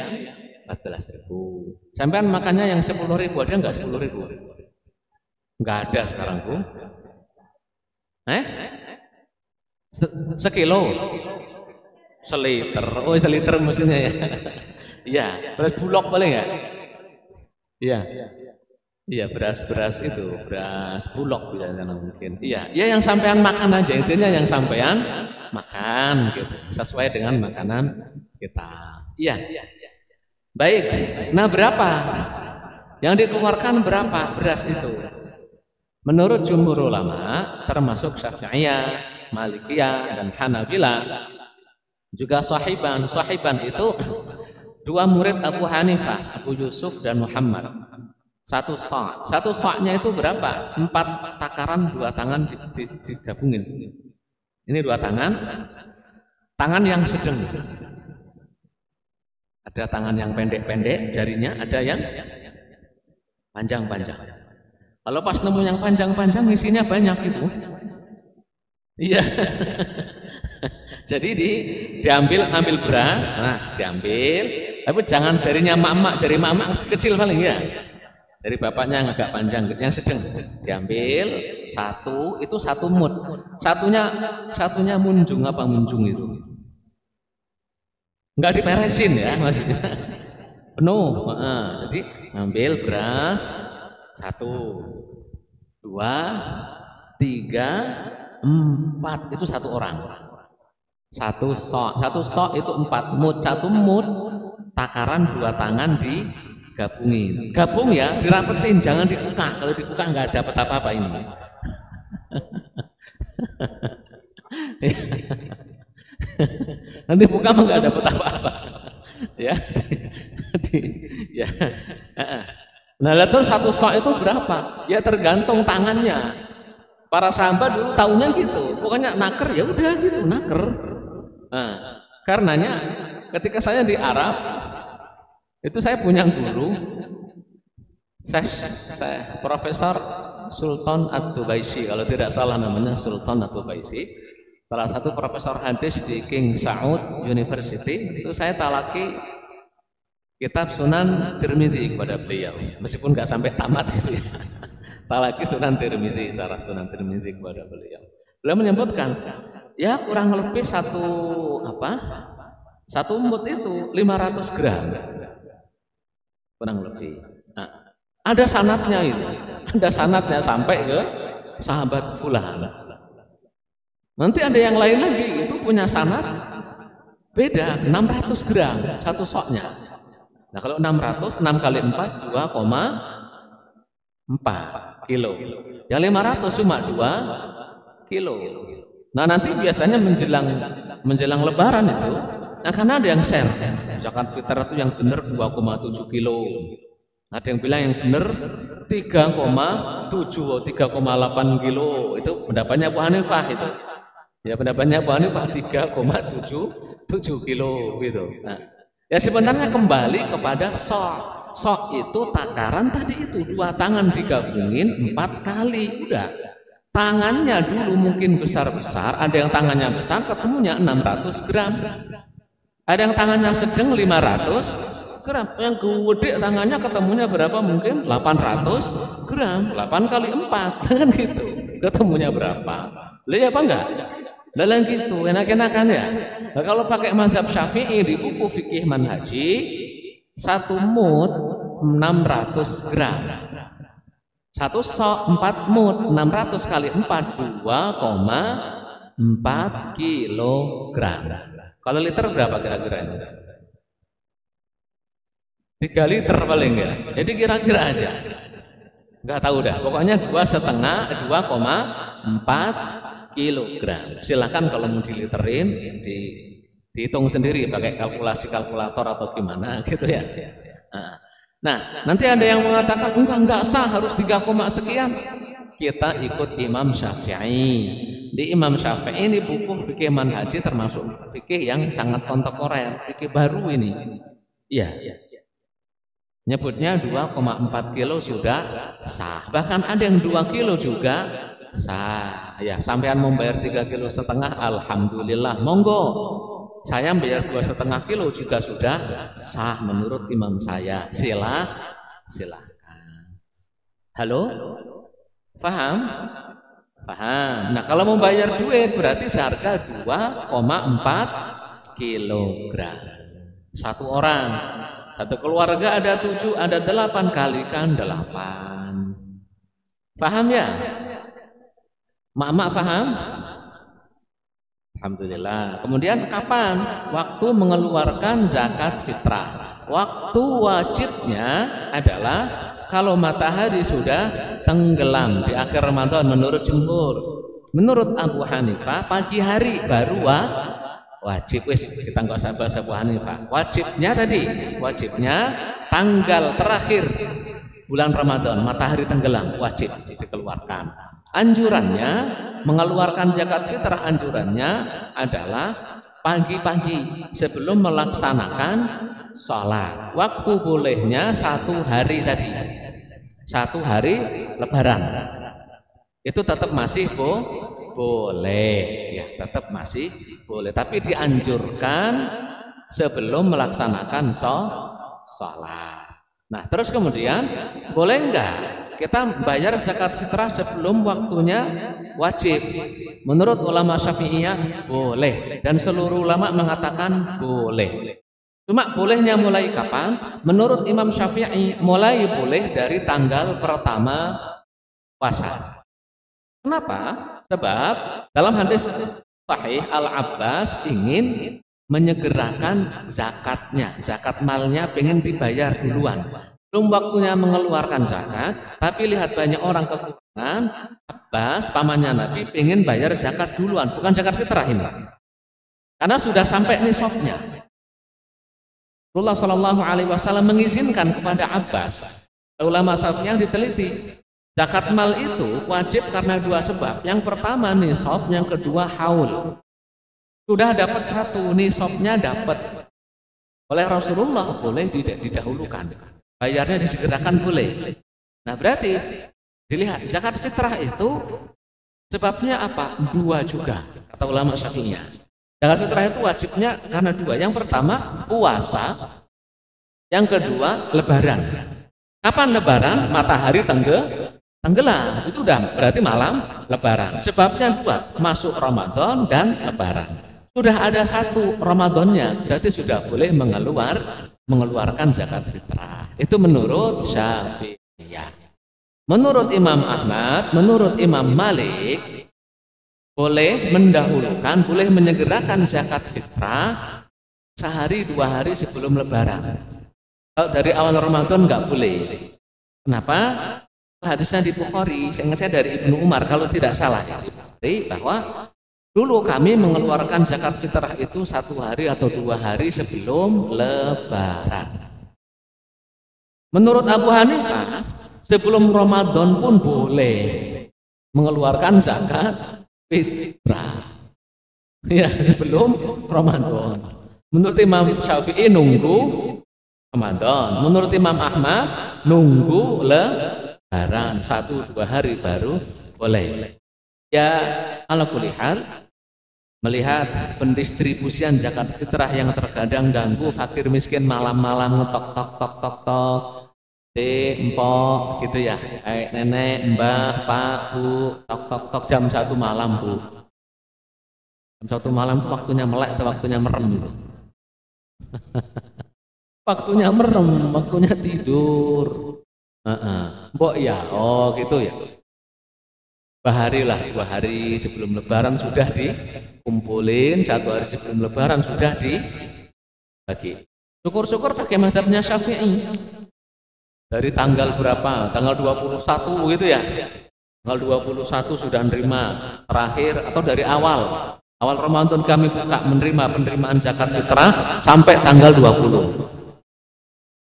14.000. Sampean makannya yang 10.000, ada enggak 10.000? Enggak ada sekarang, Bu. Sekilo? Seliter. Oh, seliter maksudnya ya. Iya, beras bulog boleh enggak? Iya. Iya, beras itu, beras bulog biasanya mungkin. Iya, ya yang sampean makan aja, intinya yang sampean makan gitu, sesuai dengan makanan kita. Iya. Baik. Nah, berapa? Yang dikeluarkan berapa beras itu? Menurut jumhur ulama, termasuk Syafi'iyah, Malikiyah dan Hanabilah, juga sahiban. Sahiban itu dua murid Abu Hanifah, Abu Yusuf dan Muhammad. Satu sa'nya itu berapa? 4 takaran 2 tangan digabungin. Ini 2 tangan yang sedang. Ada tangan yang pendek-pendek jarinya, ada yang panjang-panjang. Kalau pas nemu yang panjang-panjang isinya banyak itu. Iya. Jadi ambil beras, nah diambil, tapi jangan jarinya mak-mak, jari mak-mak kecil paling ya. Dari bapaknya yang agak panjang, yang sedang diambil satu, itu 1 mud. Satunya munjung apa munjung itu? Enggak diperesin ya maksudnya. Penuh. Jadi ambil beras 1, 2, 3, 4 itu 1 orang. 1 sok itu 4 mud. 1 mud takaran 2 tangan digabungin. Gabung ya, dirapetin, jangan dikukak. Kalau dikukak nggak dapat apa-apa ini. Nanti buka mah nggak dapat apa-apa. Ya. Ya. Nah, lalu 1 sok itu berapa? Ya tergantung tangannya. Para sahabat dulu taunya gitu. Pokoknya naker ya udah gitu, naker. Nah, karenanya ketika saya di Arab itu saya punya guru, saya Profesor Sultan At-Tubaisi, kalau tidak salah namanya Sultan At-Tubaisi, salah satu profesor hadis di King Saud University. Itu saya talaki kitab Sunan Tirmidzi kepada beliau, meskipun nggak sampai tamat gitu ya. Talaki Sunan Tirmidzi, sarah Sunan Tirmidzi kepada beliau. Beliau menyebutkan, ya kurang lebih 1 mud itu 500 gram. Kurang lebih. Nah, ada sanadnya itu. Ada sanadnya sampai ke sahabat fulan. Nanti ada yang lain lagi, itu punya sanad beda, 600 gram 1 soknya. Nah, kalau 600, 6 kali 4, 2,4 kilo. Yang 500 cuma 2 kilo. Nah, nanti biasanya menjelang lebaran itu, nah karena ada yang share, zakat fitrah itu yang benar 2,7 kilo. Ada yang bilang yang benar 3,7, 3,8 kilo. Itu pendapatnya Abu Hanifah itu. Ya pendapatnya Abu Hanifah 3,7 kilo gitu. Nah, ya sebenarnya kembali kepada sok. Sok itu takaran tadi itu 2 tangan digabungin 4 kali udah. Tangannya dulu mungkin besar-besar, ada yang tangannya besar ketemunya 600 gram. Ada yang tangannya sedang 500 gram. Yang gede tangannya ketemunya berapa mungkin? 800 gram. 8 kali 4 kan gitu. Ketemunya berapa? Lihat apa enggak? Lalu gitu, enak-enakan ya. Nah, kalau pakai mazhab Syafi'i di buku fikih manhaji 1 mud 600 gram. 1 sok 4 mud 600 kali 4 2,4 kilogram. Kalau liter berapa kira-kira ini? 3 liter paling ya. Jadi kira-kira aja. Enggak tahu dah. Pokoknya 2,5 2,4 kilogram. Silakan kalau mau diliterin dihitung sendiri pakai kalkulasi kalkulator atau gimana gitu ya. Nah, nanti ada yang mengatakan enggak sah harus 3, sekian. Kita ikut Imam Syafi'i. Di Imam Syafi'i ini buku fikih manhaji termasuk fikih yang sangat kontemporer, fikih baru ini. Iya. Nyebutnya 2,4 kilo sudah sah. Bahkan ada yang 2 kilo juga sah. Ya, sampean mau bayar 3,5 kg, alhamdulillah, monggo. Saya bayar 2,5 kilo juga sudah sah menurut imam saya. Silahkan. Halo? Paham? Paham. Nah, kalau mau bayar duit berarti seharga 2,4 kilogram. Satu orang. Satu keluarga ada 7, ada 8, kalikan 8. Paham ya? Mak-mak paham? Alhamdulillah. Kemudian kapan waktu mengeluarkan zakat fitrah? Waktu wajibnya adalah kalau matahari sudah tenggelam di akhir Ramadan menurut jumhur. Menurut Abu Hanifah pagi hari baru wajib. Wis kita nggak usah bahas Abu Hanifah. Wajibnya tanggal terakhir bulan Ramadan matahari tenggelam wajib dikeluarkan. Anjurannya mengeluarkan zakat fitrah, anjurannya adalah pagi-pagi sebelum melaksanakan sholat. Waktu bolehnya 1 hari tadi, 1 hari Lebaran. Itu tetap masih boleh, ya tetap masih boleh. Tapi dianjurkan sebelum melaksanakan sholat. Nah, terus kemudian boleh enggak kita bayar zakat fitrah sebelum waktunya wajib? Menurut ulama Syafi'iyah boleh, dan seluruh ulama mengatakan boleh. Cuma bolehnya mulai kapan? Menurut Imam Syafi'i mulai boleh dari tanggal pertama puasa. Kenapa? Sebab dalam hadis sahih Al-Abbas ingin menyegerakan zakatnya, zakat malnya pengen dibayar duluan. Belum waktunya mengeluarkan zakat, tapi lihat banyak orang kekurangan. Abbas, pamannya Nabi, pengen bayar zakat duluan, bukan zakat fitrah ini. Karena sudah sampai nisabnya. Rasulullah Shallallahu Alaihi Wasallam mengizinkan kepada Abbas. Ulama Syafi'i yang diteliti, zakat mal itu wajib karena 2 sebab. Yang pertama nisab, yang kedua haul. Sudah dapat 1, nisabnya dapat. Oleh Rasulullah boleh didahulukan. Bayarnya disegerakan boleh. Nah, berarti dilihat zakat fitrah itu sebabnya apa? 2 juga kata ulama Syafi'iyah. Zakat fitrah itu wajibnya karena 2. Yang pertama puasa, yang kedua lebaran. Kapan lebaran? Matahari tenggelam. Itu udah berarti malam lebaran. Sebabnya 2, masuk Ramadan dan lebaran. Sudah ada 1 Ramadannya, berarti sudah boleh mengeluarkan zakat fitrah. Itu menurut Syafi'iyah. Menurut Imam Ahmad, menurut Imam Malik, boleh mendahulukan, boleh menyegerakan zakat fitrah sehari 2 hari sebelum lebaran. Kalau dari awal Ramadan nggak boleh. Kenapa? Hadisnya di Bukhari, saya dari Ibnu Umar kalau tidak salah ya, bahwa dulu kami mengeluarkan zakat fitrah itu 1 hari atau 2 hari sebelum lebaran. Menurut Abu Hanifah, sebelum Ramadan pun boleh mengeluarkan zakat fitrah. Ya, sebelum Ramadan. Menurut Imam Syafi'i nunggu Ramadan. Menurut Imam Ahmad nunggu lebaran 1-2 hari baru boleh. Ya, ala kulli hal, melihat pendistribusian zakat fitrah yang terkadang ganggu fakir miskin malam-malam ngetok tok empok gitu ya, kayak nenek, mbah, pak, bu, tok jam 1 malam bu. Jam 1 malam itu waktunya melek atau waktunya merem itu? Waktunya merem, waktunya tidur. Mbok ya, oh gitu ya. 2 hari lah, 2 hari sebelum lebaran sudah dikumpulin, 1 hari sebelum lebaran sudah dibagi. Syukur-syukur pakai mazhabnya Syafi'i. Dari tanggal berapa? Tanggal 21 gitu ya. Tanggal 21 sudah menerima terakhir, atau dari awal Ramadan kami buka menerima penerimaan zakat fitrah sampai tanggal 20.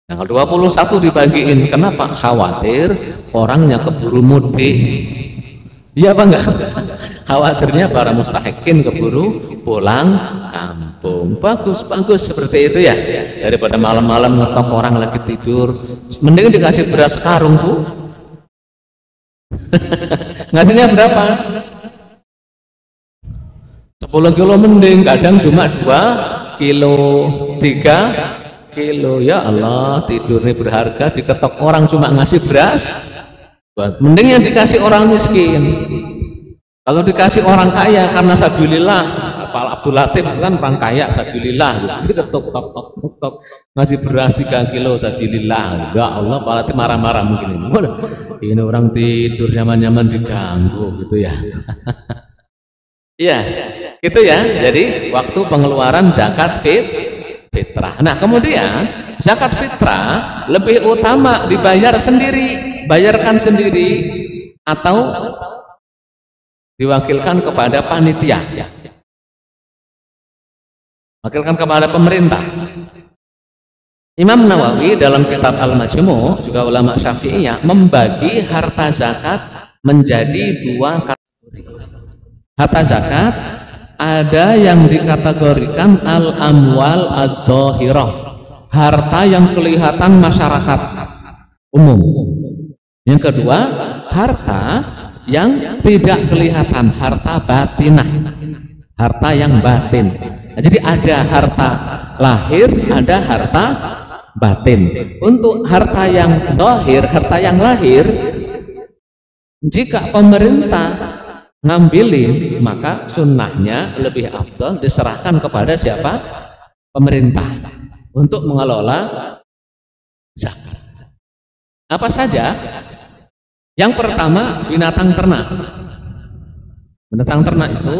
Tanggal 21 dibagiin. Kenapa? Khawatir orangnya keburu mudik. Iya apa enggak? Khawatirnya para mustahikin keburu pulang kampung. Bagus seperti itu ya. Daripada malam-malam ngetok orang lagi tidur, mending dikasih beras karung bu. Ngasihnya berapa? 10 kilo mending, kadang cuma 2 kilo, 3 kilo. Ya Allah, tidur ini berharga, diketok orang cuma ngasih beras. Mending yang dikasih orang miskin. Kalau dikasih orang kaya karena sabilillah, Pak Abdul Latif kan orang kaya sabilillah, diketok tok tok tok tok ngasih beras 3 kilo sabilillah. Ya Allah, Pak Latif marah-marah mungkin ini orang tidur nyaman-nyaman diganggu gitu ya. Iya, gitu ya. Jadi waktu pengeluaran zakat fitrah. Nah, kemudian zakat fitrah lebih utama dibayar sendiri, bayarkan sendiri atau diwakilkan kepada panitia, wakilkan kepada pemerintah. Imam Nawawi dalam kitab Al-Majmu', juga ulama Syafi'iyah, membagi harta zakat menjadi 2 kategori. Harta zakat ada yang dikategorikan al-amwal ad-dhahirah, harta yang kelihatan masyarakat umum. Yang kedua, harta yang tidak kelihatan, harta batinah, harta yang batin. Nah, jadi ada harta lahir, ada harta batin. Untuk harta yang dhahir, harta yang lahir, jika pemerintah ngambilin, maka sunnahnya lebih afdal diserahkan kepada siapa? Pemerintah untuk mengelola zakat. Apa saja? Yang pertama, binatang ternak. Binatang ternak itu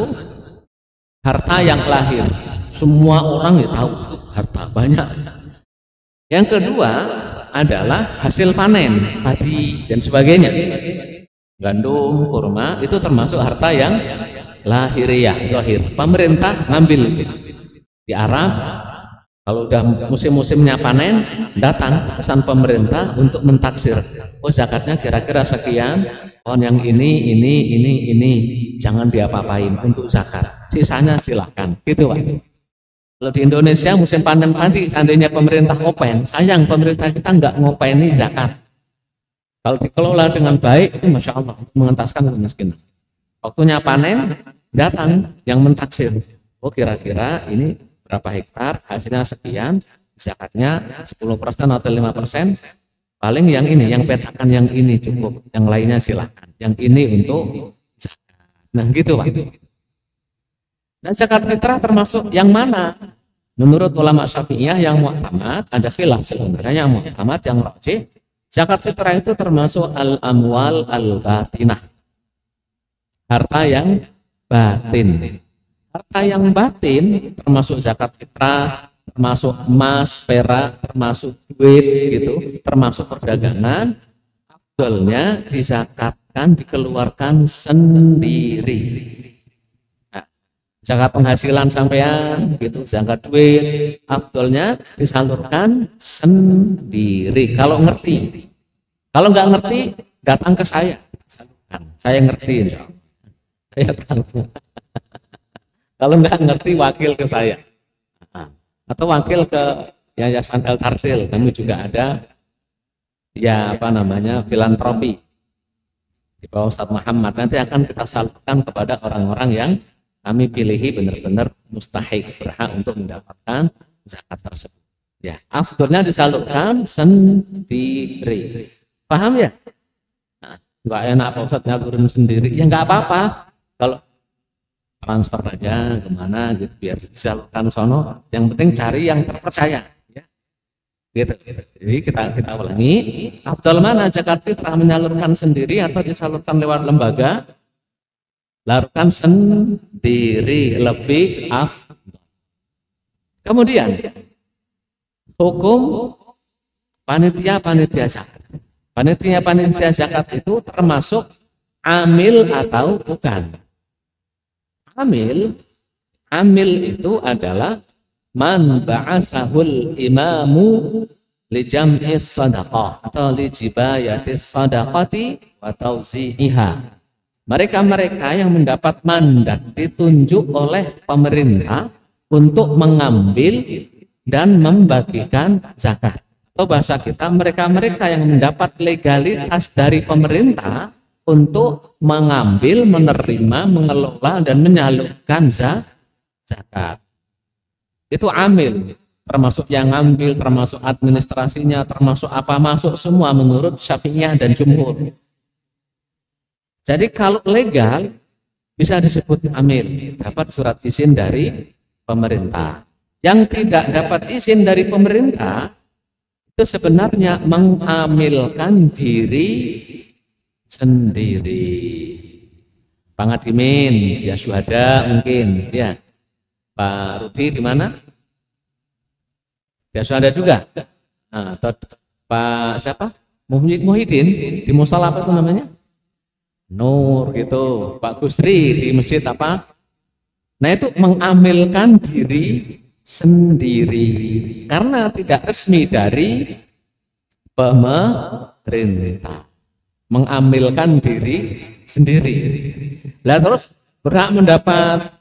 harta yang lahir, semua orang ya tahu itu harta banyak. Yang kedua adalah hasil panen, padi dan sebagainya, gandum, kurma, itu termasuk harta yang lahiriah, zahir. Pemerintah ngambil itu. Di Arab kalau udah musim-musimnya panen, datang pesan pemerintah untuk mentaksir. Oh, zakatnya kira-kira sekian, pohon yang ini, jangan diapa-apain untuk zakat. Sisanya silakan. Gitu, Pak. Kalau di Indonesia musim panen padi, seandainya pemerintah ngopen, sayang pemerintah kita nggak ngopeni zakat. Kalau dikelola dengan baik, itu masya Allah mengentaskan kemiskinan. Waktunya panen, datang yang mentaksir. Oh, kira-kira ini berapa hektar, hasilnya sekian, zakatnya 10% atau 5%, paling yang ini, yang petakan yang ini cukup, yang lainnya silakan, yang ini untuk zakat. Nah gitu, Pak. Dan zakat fitrah termasuk yang mana? Menurut ulama Syafi'iyah yang mu'tamad, ada khilaf sebenarnya, yang mu'tamad, yang rajih, zakat fitrah itu termasuk al-amwal al-batinah, harta yang batin. Harta yang batin termasuk zakat fitrah, termasuk emas, perak, termasuk duit gitu, termasuk perdagangan, afdalnya dizakatkan, dikeluarkan sendiri. Nah, zakat penghasilan sampean gitu, zakat duit, afdalnya disalurkan sendiri. Kalau ngerti, kalau nggak ngerti datang ke saya, salurkan. Saya ngerti, insya Allah. Saya tahu. Kalau nggak ngerti wakil ke saya, atau wakil ke Yayasan El Tartil. Kami juga ada ya apa namanya filantropi di bawah Ustadz Muhammad. Nanti akan kita salurkan kepada orang-orang yang kami pilihi benar-benar mustahik, berhak untuk mendapatkan zakat tersebut. Ya, afdolnya disalurkan sendiri. Paham ya? Nah, nggak enak Pak Ustadz ngalurin sendiri. Ya nggak apa-apa. Kalau transfer aja kemana gitu biar disalurkan sono, yang penting cari yang terpercaya ya. Gitu. Jadi kita ulangi, afdal mana zakat fitrah, menyalurkan sendiri atau disalurkan lewat lembaga? Salurkan sendiri lebih afdal. Kemudian hukum panitia zakat. Panitia zakat itu termasuk amil atau bukan? Amil itu adalah man ba'asahul imamu li jam'i sadaqah atau li jibayati sadaqati wa tauzi'iha. Mereka-mereka yang mendapat mandat ditunjuk oleh pemerintah untuk mengambil dan membagikan zakat. Atau bahasa kita, mereka-mereka yang mendapat legalitas dari pemerintah untuk mengambil, menerima, mengelola dan menyalurkan zakat. Itu amil, termasuk yang ngambil, termasuk administrasinya, termasuk apa masuk semua menurut Syafi'iyah dan jumhur. Jadi kalau legal bisa disebut amil, dapat surat izin dari pemerintah. Yang tidak dapat izin dari pemerintah itu sebenarnya mengamilkan diri sendiri. Pangadimin, dia syuhada mungkin, ya. Pak Rudi di mana? Dia syuhada juga. Nah, atau Pak siapa? Muhyiddin di musala apa itu namanya? Nur gitu. Pak Gusri di masjid apa? Nah itu mengamilkan diri sendiri karena tidak resmi dari pemerintah. Mengamilkan diri sendiri. Lah terus berhak mendapat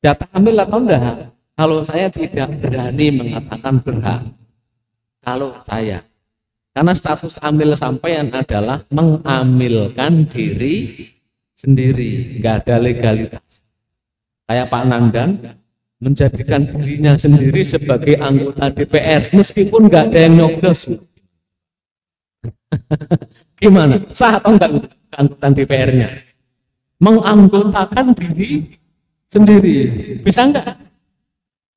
jatah ambil atau enggak? Kalau saya tidak berani mengatakan berhak. Kalau saya, karena status amil sampean adalah mengamilkan diri sendiri, nggak ada legalitas. Kayak Pak Nandan menjadikan dirinya sendiri sebagai anggota DPR, meskipun nggak ada yang nyoblos. Gimana? Sah atau enggak keanggotaan DPR-nya? Menganggotakan diri sendiri, bisa enggak?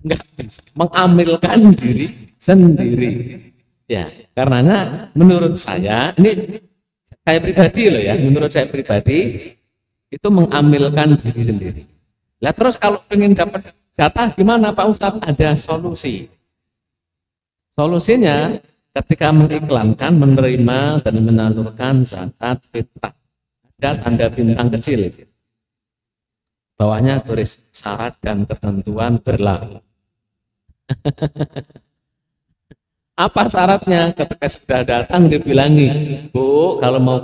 Enggak bisa. Mengamilkan diri sendiri. Ya, karenanya menurut saya, ini saya pribadi loh ya, menurut saya pribadi itu mengamilkan diri sendiri. Lah terus kalau pengen dapat jatah gimana Pak Ustadz? Ada solusi. Solusinya ketika mengiklankan, menerima dan menyalurkan zakat fitrah, ada tanda bintang kecil. Bawahnya tulis syarat dan ketentuan berlaku. Apa syaratnya? Ketika sudah datang dibilangi, Bu, kalau mau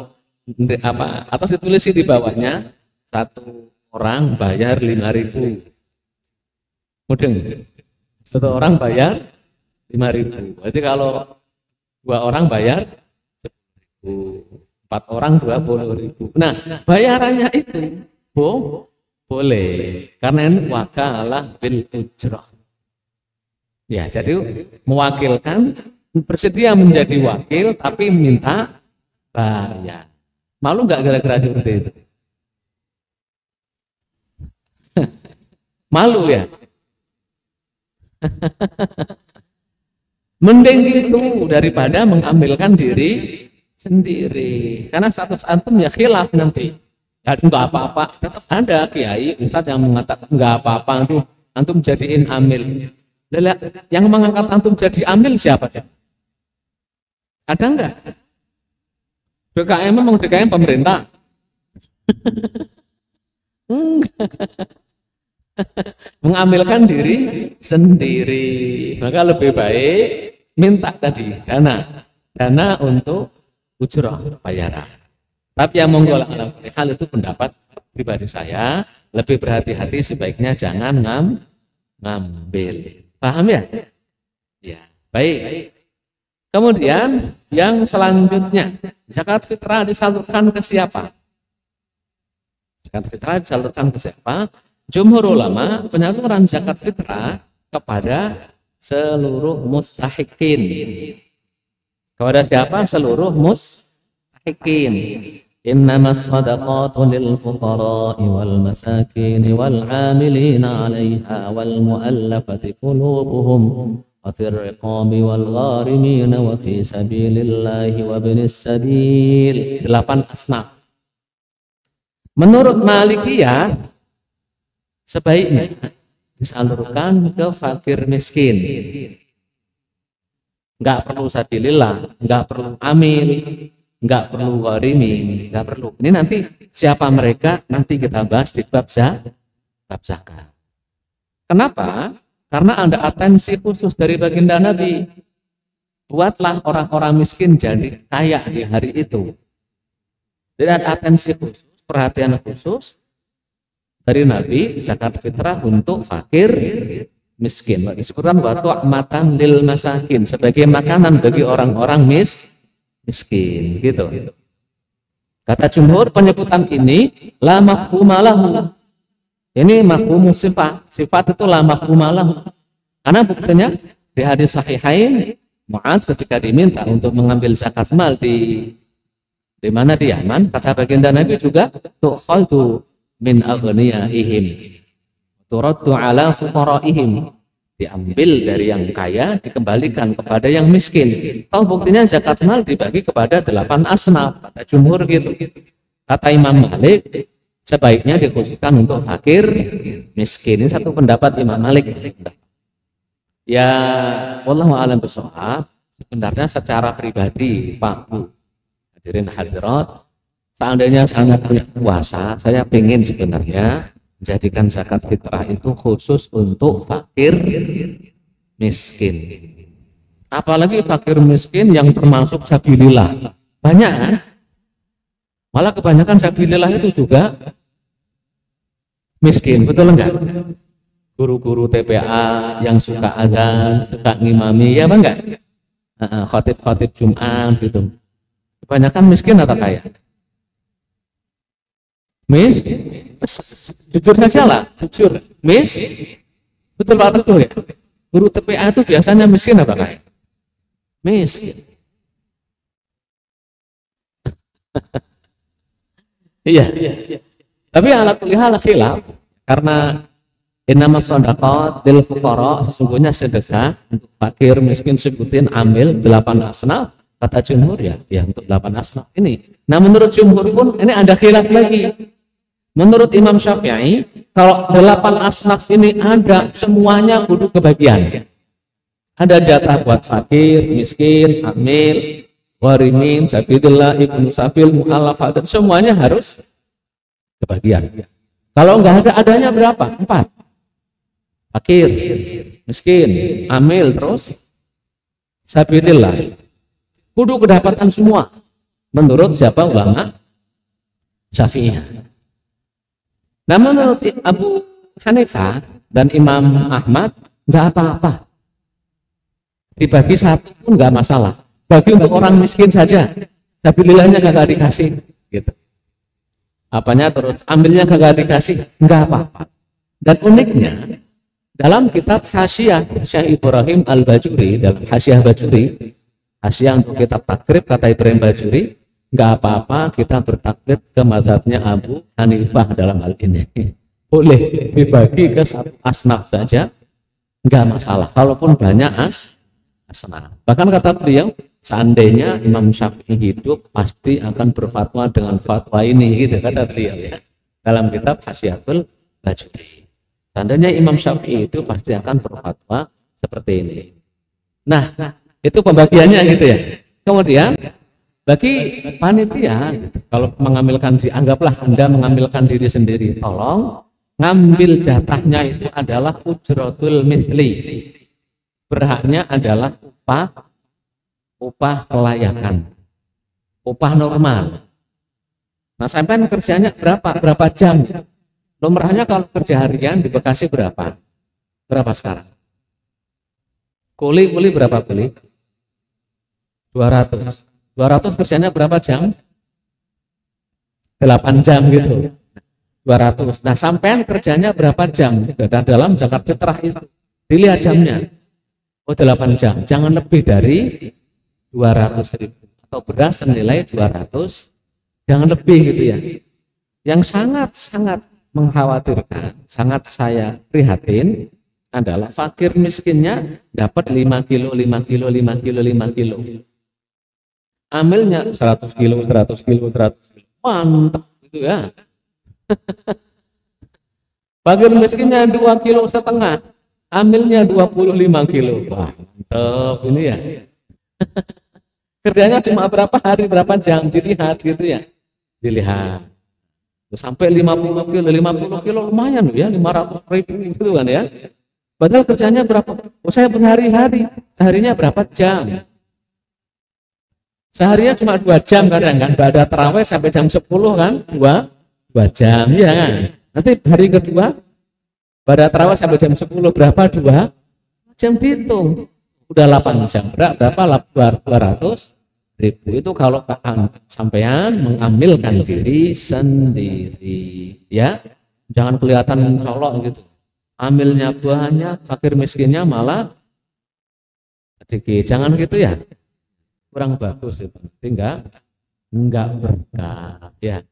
apa? Atau ditulis di bawahnya, satu orang bayar 5.000. Mudeng. Satu orang bayar 5.000. Berarti kalau 2 orang bayar 10.000, 4 orang 20.000. Nah, bayarannya itu, Bu, boleh karena ini wakalah bil ujrah. Ya, jadi mewakilkan, bersedia menjadi wakil tapi minta bayar. Malu nggak gara-gara seperti itu? Malu ya? Mending itu daripada mengambilkan diri sendiri. Karena status antum ya khilaf nanti. Ya enggak apa-apa, tetap ada kiai ustadz yang mengatakan enggak apa-apa antum jadiin amil. Yang mengangkat antum jadi amil siapa ya? Ada enggak? BKM memang BKM pemerintah. Enggak. Mengambilkan diri sendiri. Maka lebih baik minta tadi dana untuk ujrah bayaran. Tapi yang monggo hal itu pendapat pribadi saya, lebih berhati-hati sebaiknya jangan ngambil. Paham ya? Ya, baik. Kemudian yang selanjutnya, zakat fitrah disalurkan ke siapa? Zakat fitrah disalurkan ke siapa? Jumhur ulama penyaluran zakat fitrah kepada seluruh mustahikin. Kepada siapa? Seluruh mustahikin. Innamas sadaqatu lil fuqara'i wal masakin wal 'amilina 'alaiha wal mu'allafati qulubuhum wa fir riqabi wal gharimin wa fi sabilillahi wa ibnis sabil. 8 asnaf. Menurut Malikiyah sebaiknya disalurkan ke fakir miskin. Enggak perlu sabilillah, enggak perlu amil, enggak perlu gharimin, enggak perlu. Ini nanti siapa mereka nanti kita bahas di bab zakat. Kenapa? Karena ada atensi khusus dari baginda Nabi. Buatlah orang-orang miskin jadi kaya di hari itu. Jadi ada atensi khusus, perhatian khusus dari Nabi zakat fitrah untuk fakir miskin. Disebutkan waktu matan lil masakin sebagai makanan bagi orang-orang miskin gitu. Kata jumhur, penyebutan ini la mafhumalahu. Ini mafhum sifat. Sifat itu la mafhumalahu. Karena buktinya di hadis sahihain, Mu'adz ketika diminta untuk mengambil zakat mal di mana di Yaman, kata baginda Nabi juga tu'khadhu min aghniyaihim turaddu ala fuqaraihim, diambil dari yang kaya dikembalikan kepada yang miskin. Tahu buktinya zakat mal dibagi kepada 8 asnaf, kata jumhur gitu. Kata Imam Malik sebaiknya dikhususkan untuk fakir miskin. Ini satu pendapat Imam Malik. Ya wallahu a'lam bishawab. Sebenarnya secara pribadi Pak Bu hadirin hadirat, seandainya saya punya kuasa, saya pengen sebenarnya menjadikan zakat fitrah itu khusus untuk fakir miskin. Apalagi fakir miskin yang termasuk sabilillah. Banyak kan? Malah kebanyakan sabilillah itu juga miskin, betul enggak? Guru-guru TPA yang suka azan, suka ngimami, ya bang enggak? Khotib-khotib Jumat gitu. Kebanyakan miskin atau kaya? Jujur saja lah, jujur. Betul Pak Teguh ya? Guru TPA itu biasanya miskin apa kaya? Miskin. Iya. Tapi ala kulli hal khilaf, karena innamas shadaqat lil fuqara, sesungguhnya sedekah untuk fakir miskin sebutin ambil 8 asnaf, kata jumhur ya untuk 8 asnaf ini. Nah menurut jumhur pun ini ada khilaf lagi. Menurut Imam Syafi'i, kalau 8 asnaf ini ada semuanya kudu kebagian. Ada jatah buat fakir, miskin, amil, warimin, sabilillah, ibnu sabil, mu'allafah, dan semuanya harus kebagian. Kalau enggak ada, adanya berapa? 4. Fakir, miskin, amil, terus sabilillah. Kudu kedapatan semua. Menurut siapa? Ulama Syafi'iyah. Nah menurut Abu Hanifah dan Imam Ahmad enggak apa-apa. Dibagi satu pun enggak masalah. Bagi untuk orang miskin saja. Sabilillahnya kagak dikasih. Gitu. Apanya terus ambilnya kagak dikasih, enggak apa-apa. Dan uniknya dalam kitab Hasyiah Syekh Ibrahim Al-Bajuri, dalam Hasyiah Bajuri, Hasyiah untuk kitab takrib kata Ibrahim Bajuri, enggak apa-apa kita bertaklid ke mazhabnya Abu Hanifah dalam hal ini. Boleh dibagi ke satu asnaf saja, enggak masalah. Kalaupun banyak asnaf. Bahkan kata beliau, seandainya Imam Syafi'i hidup pasti akan berfatwa dengan fatwa ini, gitu kata beliau ya. Dalam kitab Hasyiatul Bajuri. Seandainya Imam Syafi'i itu pasti akan berfatwa seperti ini. Nah, itu pembagiannya gitu ya. Kemudian bagi panitia gitu, kalau mengambilkan anggaplah Anda mengambilkan diri sendiri, tolong ngambil jatahnya itu adalah ujratul misli. Berhaknya adalah upah kelayakan, upah normal. Nah, sampai kerjanya berapa jam? Lumrahnya kalau kerja harian di Bekasi berapa sekarang? Kuli berapa kuli? 200 kerjanya berapa jam? 8 jam gitu. 200. Nah, sampean kerjanya berapa jam? Dalam zakat fitrah itu dilihat jamnya. Oh 8 jam, jangan lebih dari 200.000 atau beras senilai 200, jangan lebih gitu ya. Yang sangat mengkhawatirkan, sangat saya prihatin adalah fakir miskinnya dapat 5 kilo, amilnya 100 kilo, mantap gitu ya. Fakir miskinnya 2,5 kilo, amilnya 25 kilo. Wah, mantap ini ya. Kerjanya cuma berapa hari, berapa jam, dilihat gitu ya. Dilihat. Sampai 50 kilo lumayan ya, 500.000 gitu kan ya. Padahal kerjanya berapa? Oh, saya berhari-hari. Seharinya berapa jam? Seharinya cuma 2 jam kadang kan. Pada tarawih sampai jam 10 kan, 2 jam ya kan. Nanti hari kedua pada tarawih sampai jam 10 berapa? 2 jam dihitung. Udah 8 jam. Berapa? 200 ribu itu kalau sampean mengambilkan diri sendiri, ya, jangan kelihatan colok gitu. Ambilnya banyak, fakir miskinnya malah sedikit, jangan gitu ya, kurang bagus itu, enggak berkah, ya.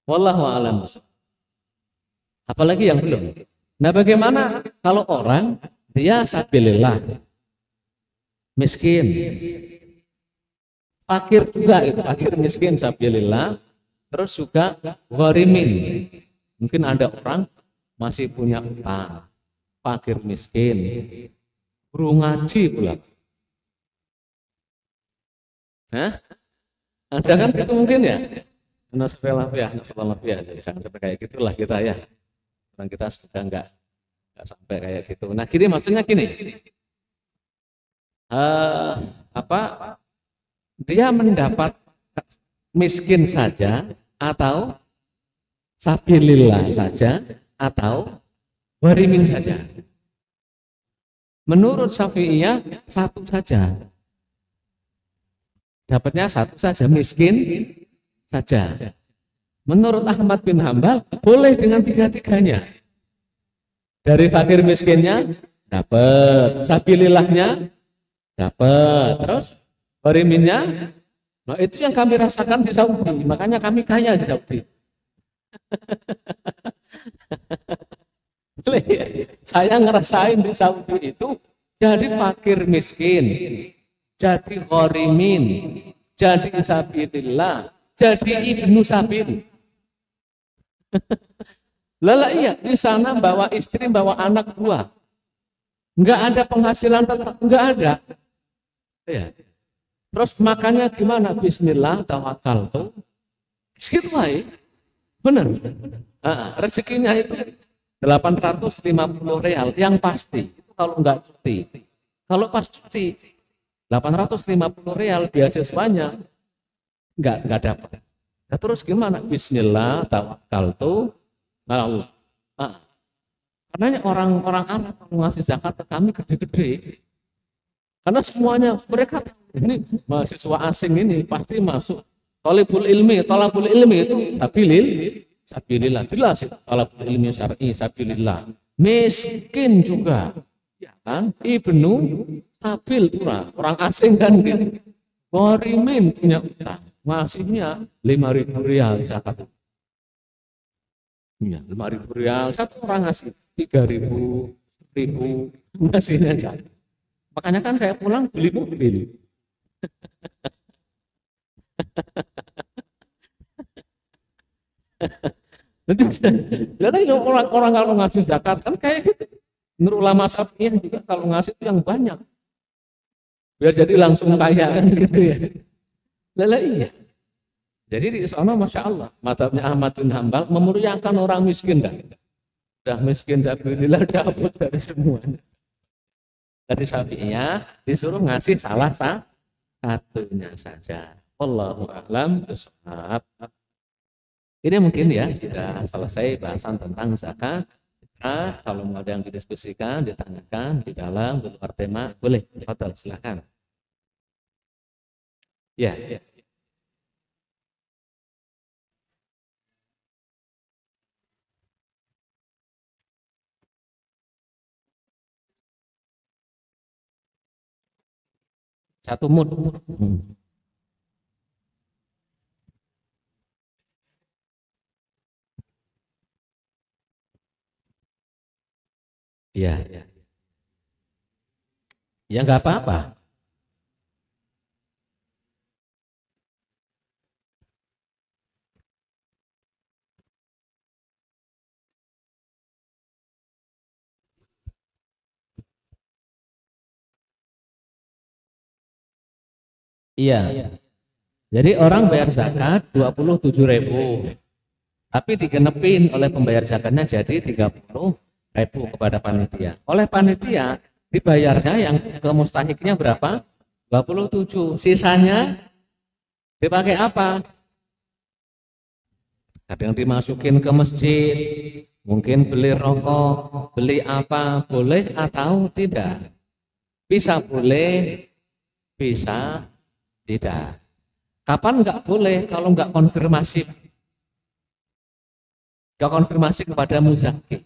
Wallahu a'lam. Apalagi yang belum. Nah, bagaimana kalau orang dia sabilillah, miskin, fakir juga itu, fakir miskin sabilillah, terus juga gharimin. Mungkin ada orang masih punya utang, fakir miskin, guru ngaji pula. Hah? Ada kan itu mungkin ya? Nasallallahu ya, jadi jangan sampai kayak gitulah kita ya. Orang kita sudah enggak sampai kayak gitu. Nah, gini maksudnya gini. Dia mendapat miskin saja atau sabilillah saja atau gharimin saja. Menurut Syafi'iyah satu saja. Dapatnya satu saja, miskin saja. Menurut Ahmad bin Hambal boleh dengan tiga-tiganya. Dari fakir miskinnya dapat, sabilillahnya dapat, terus ghariminnya. Nah, itu yang kami rasakan di Saudi, makanya kami kaya di Saudi. Saya ngerasain di Saudi itu jadi fakir miskin, jadi gharimin, jadi sabilillah, jadi ibnu sabil. Lala iya, di sana bawa istri, bawa anak dua, nggak ada penghasilan tetap, nggak ada. Ya. Terus makannya gimana? Bismillah, tawakal tuh, segitu aja, benar. Rezekinya itu 850 real, yang pasti. Kalau nggak cuti, kalau pas cuti 850 real beasiswanya nggak dapat. Nah, terus gimana? Bismillah, tawakal tuh. Allah. Karena orang-orang Arab ngasih zakat ke kami gede-gede. Karena semuanya mereka ini mahasiswa asing ini pasti masuk. Talabul ilmi itu sabilillah, jelas itu. Talabul ilmi syar'i sabilillah. Miskin juga, ya kan? Ibnu sabil pula, orang asing kan gitu. Gharimin punya utang, ngasihnya 5.000 rial zakat. Ya, 5.000 rial, satu orang ngasih 3.000, 1.000 ngasihnya saja. Makanya kan saya pulang beli mobil. Jadi orang kalau ngasih zakat kan kayak gitu. Menurut ulama Syafi'iyah juga kalau ngasih itu yang banyak, biar jadi langsung kaya kan gitu ya. Lala iya. Jadi di sana Masya Allah, mazhabnya Ahmad bin Hambal memuliakan orang miskin. Udah miskin sabilillah dapat dari semuanya. Dari Syafi'iyah disuruh ngasih salah satunya saja. Wallahu a'lam bishawab. Ini mungkin ya sudah selesai bahasan tentang zakat. Kalau mau ada yang didiskusikan, ditanyakan di dalam, di luar tema, boleh. Fadhal, silakan. Ya. Satu mood. Ya. Ya nggak apa-apa. Iya. Jadi orang bayar zakat 27.000, tapi digenepin oleh pembayar zakatnya jadi 30.000 kepada panitia. Oleh panitia dibayarnya yang ke mustahiknya berapa? 27. Sisanya dipakai apa? Kadang dimasukin ke masjid, mungkin beli rokok, beli apa, boleh atau tidak? Bisa boleh, bisa Tidak. Kapan nggak boleh kalau nggak konfirmasi? Nggak konfirmasi kepada muzaki.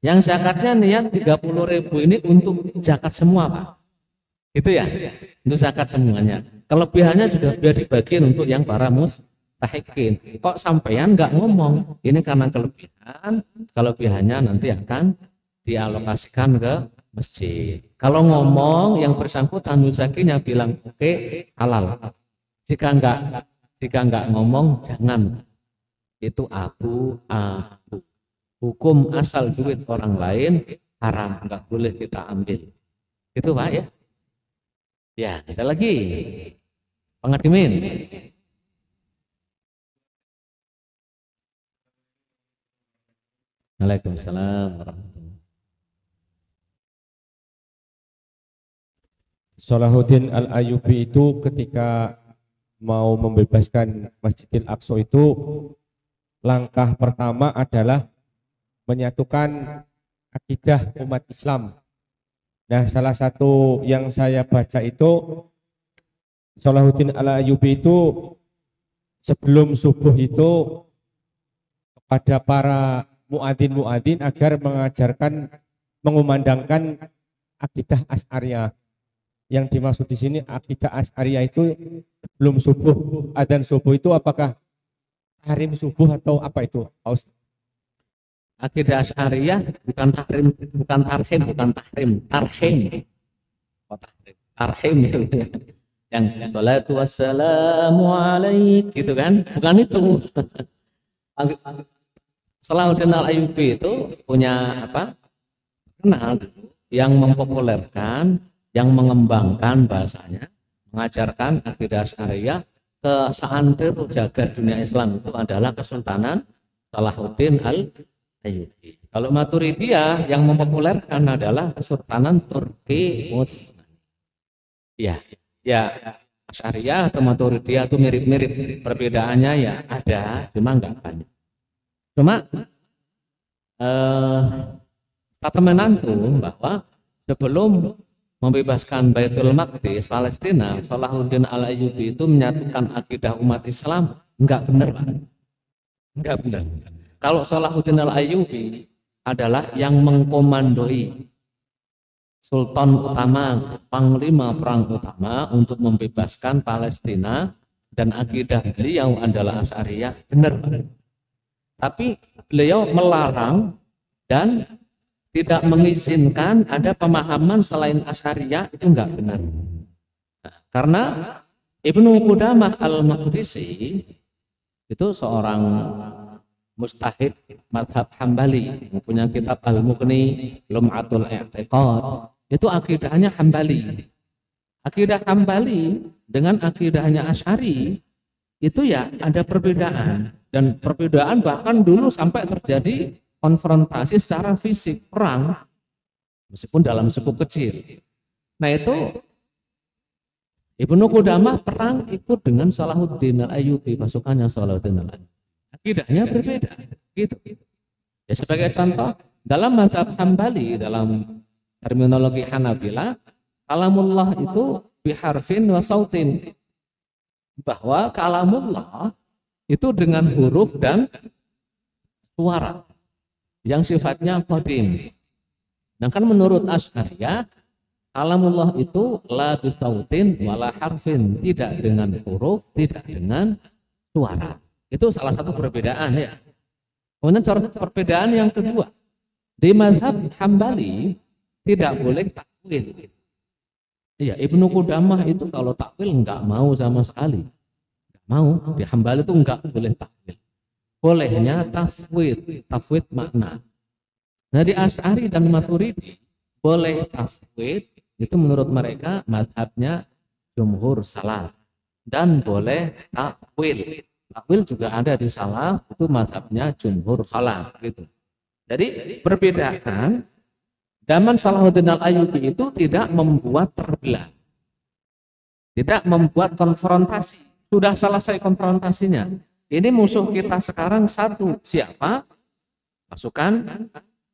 Yang zakatnya niat 30.000 ini untuk zakat semua, Pak. Itu ya, untuk zakat semuanya. Kelebihannya juga biar dibagiin untuk yang para mustahikin. Kok sampean nggak ngomong? Ini karena kelebihannya nanti akan dialokasikan ke masjid. Kalau ngomong yang bersangkutan muzakinya bilang oke, halal. Jika nggak ngomong jangan. Itu abu-abu. Hukum asal duit orang lain haram, nggak boleh kita ambil. Itu Pak ya. Ya, ada lagi. Pengadimin. Waalaikumsalam warahmatullahi.
Salahuddin Al-Ayyubi itu ketika mau membebaskan Masjidil Aqsa itu langkah pertama adalah menyatukan akidah umat Islam. Nah, salah satu yang saya baca itu Salahuddin Al-Ayyubi itu sebelum subuh itu kepada para muadzin agar mengajarkan mengumandangkan akidah Asy'ariyah. Yang dimaksud di sini akidah Asy'ariyah itu belum subuh, adzan subuh itu apakah tahrim subuh atau apa itu?
Akidah Asy'ariyah bukan tahrim, bukan tarhim, bukan tahrim, tarhim. Oh, tahrim. Tarhim yang sholatu wassalamu alaik gitu kan? Bukan itu. Salahuddin Al-Ayyubi itu punya apa? Kenal yang mempopulerkan, yang mengembangkan bahasanya, mengajarkan akidah Asy'ariyah ke seantero jagat dunia Islam itu adalah Kesultanan Salahuddin Al-Ayyubi. Kalau Maturidiyah yang mempopulerkan adalah Kesultanan Turki Utsmani. Ya, Asy'ariyah atau Maturidiyah itu mirip-mirip, perbedaannya ya ada, cuma enggak banyak. Cuma statement antum bahwa sebelum membebaskan Baitul Maqdis Palestina, Salahuddin Al-Ayyubi itu menyatukan akidah umat Islam. Enggak benar, Pak. Enggak benar. Kalau Salahuddin Al-Ayyubi adalah yang mengkomandoi Sultan utama, panglima perang utama untuk membebaskan Palestina, dan akidah beliau adalah Asy'ariyah, benar, Pak. Tapi beliau melarang dan tidak mengizinkan ada pemahaman selain Asy'ariyah, itu enggak benar. Nah, karena Ibnu Qudamah Al-Maqdisi itu seorang mujtahid mazhab Hambali, punya kitab Al-Mughni, Lum'atul I'tiqad, itu akidahnya Hambali. Akidah Hambali dengan akidahnya Asy'ari itu ya ada perbedaan, dan perbedaan bahkan dulu sampai terjadi konfrontasi secara fisik, perang, meskipun dalam skup kecil. Nah itu Ibnu Qudamah perang ikut dengan Salahuddin Al-Ayyubi, pasukannya Salahuddin Al-Ayyubi. Akidahnya berbeda, gitu. Ya sebagai contoh, dalam mazhab Hambali, dalam terminologi Hanabilah, kalamullah itu biharfin wa sautin, bahwa kalamullah itu dengan huruf dan suara yang sifatnya qadim. Sedangkan menurut Asy'ariyah, kalamullah itu la bisautin wala harfin, tidak dengan huruf, tidak dengan suara. Itu salah satu perbedaan ya. Kemudian perbedaan yang kedua, di mazhab Hambali tidak boleh takwil. Iya, Ibnu Qudamah itu kalau takwil enggak mau sama sekali. Enggak mau, di Hambali itu enggak boleh takwil. Bolehnya tafwid makna. Nah di Asy'ari dan Maturidi boleh tafwid, itu menurut mereka madhabnya jumhur salaf, dan boleh takwil. Takwil juga ada di salaf, itu madhabnya jumhur khalaf gitu. Jadi perbedaan zaman Salahuddin Al-Ayyubi itu tidak membuat terbelah, tidak membuat konfrontasi. Sudah selesai konfrontasinya. Ini musuh kita sekarang satu, siapa? Pasukan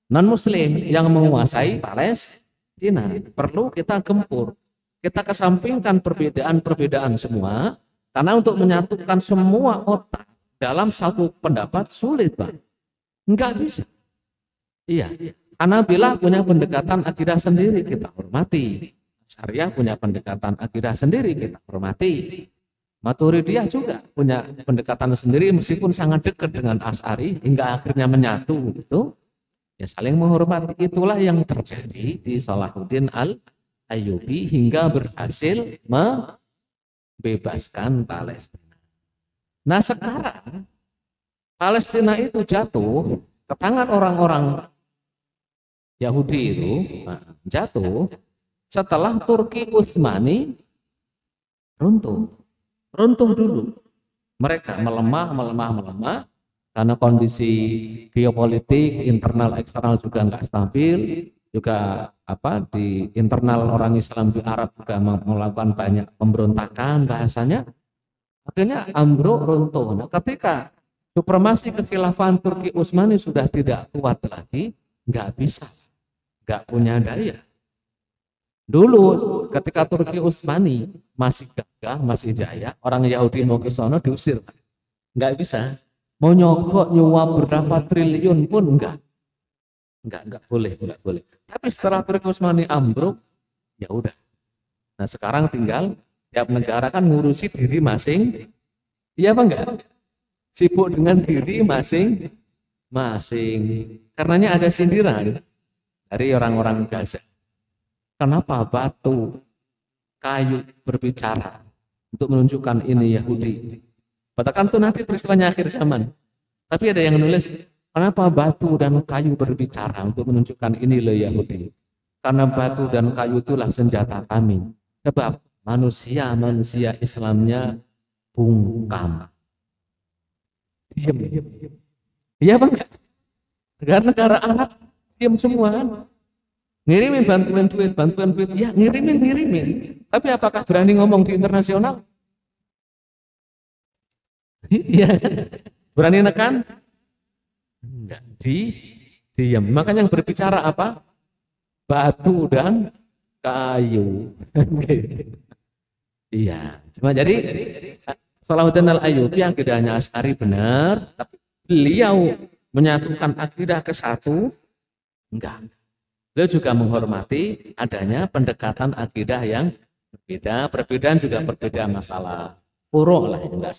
non-muslim yang menguasai Palestina. Perlu kita gempur. Kita kesampingkan perbedaan-perbedaan semua, karena untuk menyatukan semua otak dalam satu pendapat sulit, Pak. Enggak bisa. Iya, karena bila punya pendekatan akidah sendiri, kita hormati. Syariah punya pendekatan akidah sendiri, kita hormati. Maturidiyah juga punya pendekatan sendiri, meskipun sangat dekat dengan Asy'ari, hingga akhirnya menyatu gitu. Ya saling menghormati. Itulah yang terjadi di Salahuddin Al-Ayyubi hingga berhasil membebaskan Palestina. Nah sekarang Palestina itu jatuh ke tangan orang-orang Yahudi itu, jatuh setelah Turki Utsmani runtuh dulu. Mereka melemah karena kondisi geopolitik internal eksternal juga nggak stabil, juga di internal orang Islam di Arab juga melakukan banyak pemberontakan bahasanya, akhirnya ambruk runtuh. Nah, ketika supremasi kekhilafahan Turki Utsmani sudah tidak kuat lagi, nggak bisa, nggak punya daya. Dulu ketika Turki Utsmani masih gagah, masih jaya, orang Yahudi mau ke sana diusir, nggak bisa. Mau nyogok nyuap berapa triliun pun enggak boleh. Tapi setelah Turki Utsmani ambruk, ya udah. Nah sekarang tinggal tiap negara kan ngurusi diri masing, iya apa enggak? Sibuk dengan diri masing. Karenanya ada sindiran dari orang-orang Gaza. Kenapa batu, kayu berbicara untuk menunjukkan ini Yahudi? Katakan itu nanti peristiwanya akhir zaman. Tapi ada yang nulis, kenapa batu dan kayu berbicara untuk menunjukkan ini loh Yahudi? Karena batu dan kayu itulah senjata kami. Sebab manusia Islamnya bungkam. Diam. Iya apa enggak? Negara Arab diam semua kan? Ngirimin bantuan duit, ya ngirimin. Tapi apakah berani ngomong di internasional? Iya, berani nekan? Enggak, diam. Makanya yang berbicara apa? Batu dan kayu. Iya, cuma jadi Salahuddin Al-Ayyubi akidahnya Asy'ari benar, tapi beliau menyatukan akidah ke satu, enggak. Beliau juga menghormati adanya pendekatan akidah yang berbeda. Perbedaan juga berbeda masalah furu' lah, enggak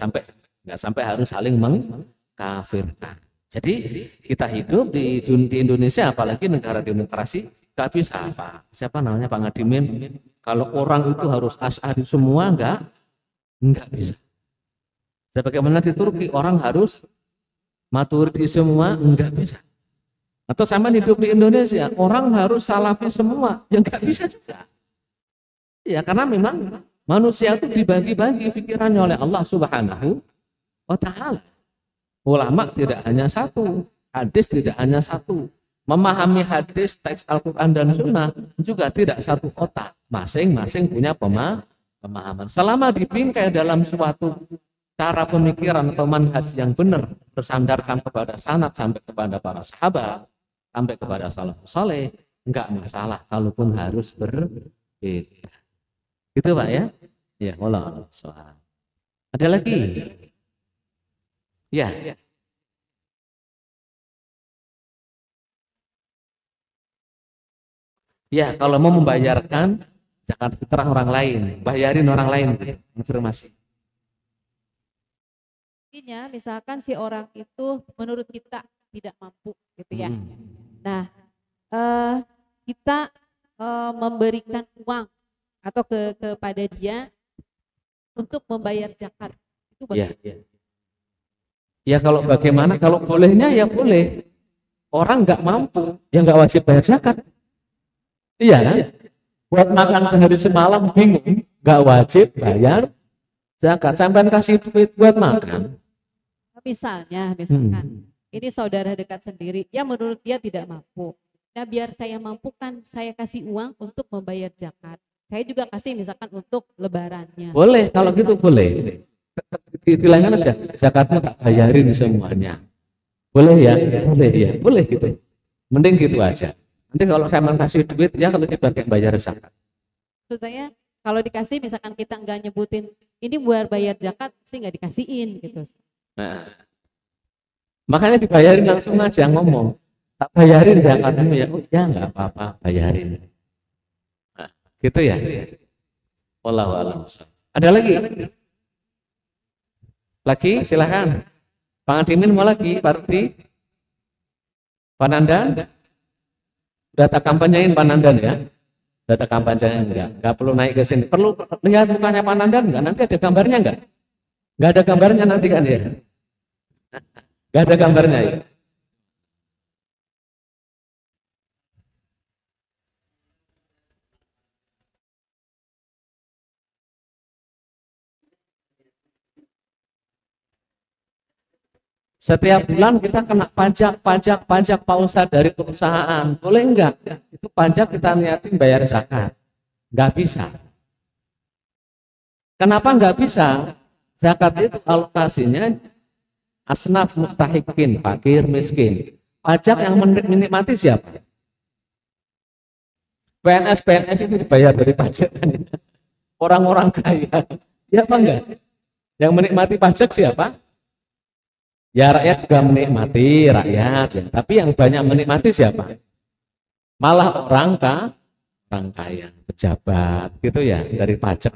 sampai harus saling mengkafirkan. Jadi kita hidup di Indonesia, apalagi negara demokrasi, nggak bisa siapa namanya Pak Ngadimin, kalau orang itu harus Asy'ari semua, nggak bisa. Sebagaimana di Turki orang harus Maturidi semua, nggak bisa. Atau sama hidup di Indonesia orang harus Salafi semua, yang nggak bisa juga. Ya karena memang manusia itu dibagi-bagi pikirannya oleh Allah Subhanahu wa Ta'ala. Ulama tidak hanya satu, hadis tidak hanya satu. Memahami hadis, teks Al-Quran dan Sunnah juga tidak satu otak. Masing-masing punya pemahaman. Selama dibingkai dalam suatu cara pemikiran atau manhaj yang benar, bersandarkan kepada sanad sampai kepada para sahabat, sampai kepada salafus saleh, enggak masalah kalaupun harus berbeda. Gitu Pak ya? Ya, wallahu a'lam. Ada lagi? Ya. Ya, kalau mau membayarkan zakat fitrah orang lain, bayarin orang lain, informasi.
Intinya misalkan si orang itu menurut kita tidak mampu gitu ya. Nah, kita memberikan uang atau kepada dia untuk membayar zakat. Itu bagaimana?
Ya kalau bagaimana, kalau bolehnya ya boleh. Orang nggak mampu, ya nggak wajib bayar zakat. Iya kan? Buat makan sehari semalam bingung, nggak wajib bayar zakat. Sampai kasih duit buat makan.
Misalkan ini saudara dekat sendiri, ya menurut dia tidak mampu. Nah biar saya mampukan, saya kasih uang untuk membayar zakat. Saya juga kasih misalkan untuk lebarannya.
Boleh, kalau gitu boleh. Tilangkan aja, zakatnya tak bayarin semuanya. Boleh ya? Boleh gitu. Mending gitu aja. Nanti kalau saya kasih duit, ya kalau dipakai bayar zakat.
Maksud saya, Kalau dikasih misalkan kita nggak nyebutin ini buat bayar zakat, pasti nggak dikasihin gitu.
Nah, makanya dibayarin langsung aja ngomong. Tak bayarin zakatmu ya, oh ya nggak apa-apa, bayarin. Nah, gitu ya. Wallahu a'lam. Ada lagi? Lagi, silakan. Pak Adimin mau lagi, Pak Rudi? Pak Nandan? Udah tak kampanyain Pak Nandan ya? Udah tak kampanyain enggak perlu naik ke sini. Perlu lihat mukanya Pak Nandan enggak? Nanti ada gambarnya enggak? Enggak ada gambarnya nanti kan ya? Enggak ada gambarnya ya? Setiap bulan kita kena pajak Pak Ustadz dari perusahaan. Boleh enggak? Itu pajak kita niatin bayar zakat. Enggak bisa. Kenapa enggak bisa? Zakat itu alokasinya asnaf mustahikin, fakir, miskin. Pajak yang menikmati siapa? PNS itu dibayar dari pajak. Orang-orang kaya. Ya apa enggak? Yang menikmati pajak siapa? Ya rakyat juga menikmati rakyat, ya. Tapi yang banyak menikmati siapa? Malah orang kaya, pejabat, gitu ya dari pajak.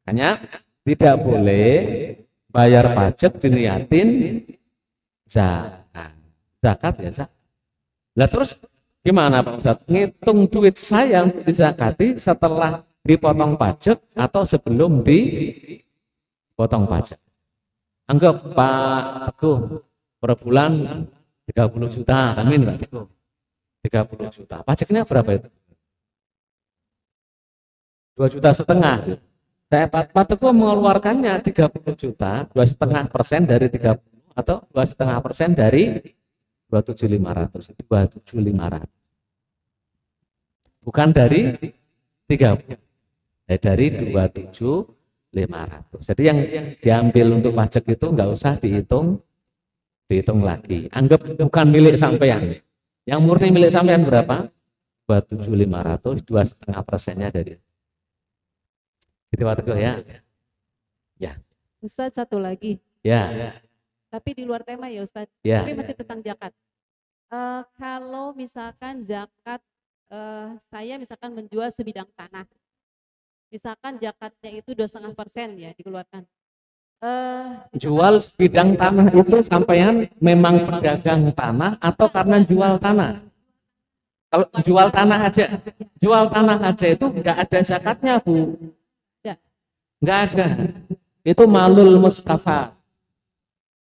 Hanya tidak boleh bayar pajak diniatin zakat. Zakat ya zakat. Lah terus gimana Pak Ustadz? Ngitung duit saya untuk dizakati setelah dipotong pajak atau sebelum dipotong pajak? Anggap Pak Teguh per bulan 30 juta, amin Pak Teguh, 30 juta. Pajaknya berapa itu? 2,5 juta. Saya Pak Teguh mengeluarkannya 30 juta, 2,5% dari 30 atau 2,5% dari 27.500, 27.500. Bukan dari 30, dari 27.500. Jadi yang diambil untuk pajak itu nggak usah dihitung lagi. Anggap bukan milik sampean. Yang murni milik sampean berapa? 27.500, 2,5%-nya dari. Gitu Pak Teguh ya. Ya.
Ustadz satu lagi.
Ya.
Tapi di luar tema ya Ustadz.
Ya.
Tapi masih tentang zakat. Kalau misalkan zakat, saya misalkan menjual sebidang tanah. Misalkan zakatnya itu 2,5% ya dikeluarkan.
Jual sebidang tanah itu sampean memang pedagang tanah atau karena jual tanah? Kalau jual tanah aja itu nggak ada zakatnya Bu. Nggak ada. Itu malul mustafad.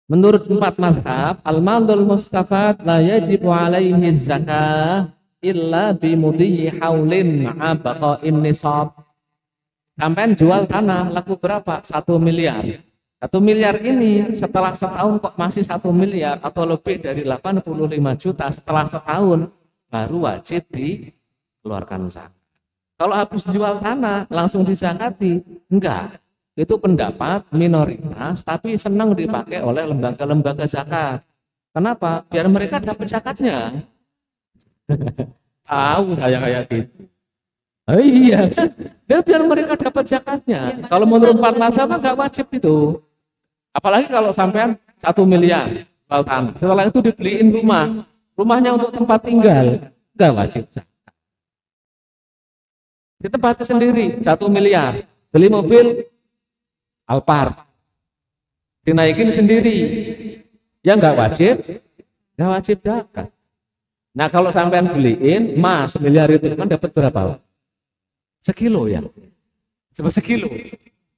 Menurut 4 mazhab, al-malul mustafad la yajibu alaihi zakah illa bimudhi haulin ma'a baqa'in nisab. Sampai jual tanah laku berapa? 1 miliar. 1 miliar ini setelah setahun kok masih 1 miliar atau lebih dari 85 juta setelah setahun baru wajib dikeluarkan zakat. Kalau habis jual tanah langsung dizakati? Enggak. Itu pendapat minoritas tapi senang dipakai oleh lembaga-lembaga zakat. Kenapa? Biar mereka dapat zakatnya. Tahu saya kayak gitu. Oh iya kan, biar mereka dapat zakatnya. Kalau menurut 4 mazhab nggak wajib itu. Apalagi kalau sampean 1 miliar jual tanah. Setelah itu dibeliin rumahnya untuk tempat tinggal, nggak wajib zakat. Ditempati sendiri 1 miliar, beli mobil Alphard, dinaikin sendiri, ya nggak wajib zakat. Nah kalau sampean beliin emas miliar itu kan dapat berapa? Sekilo ya, cuma sekilo.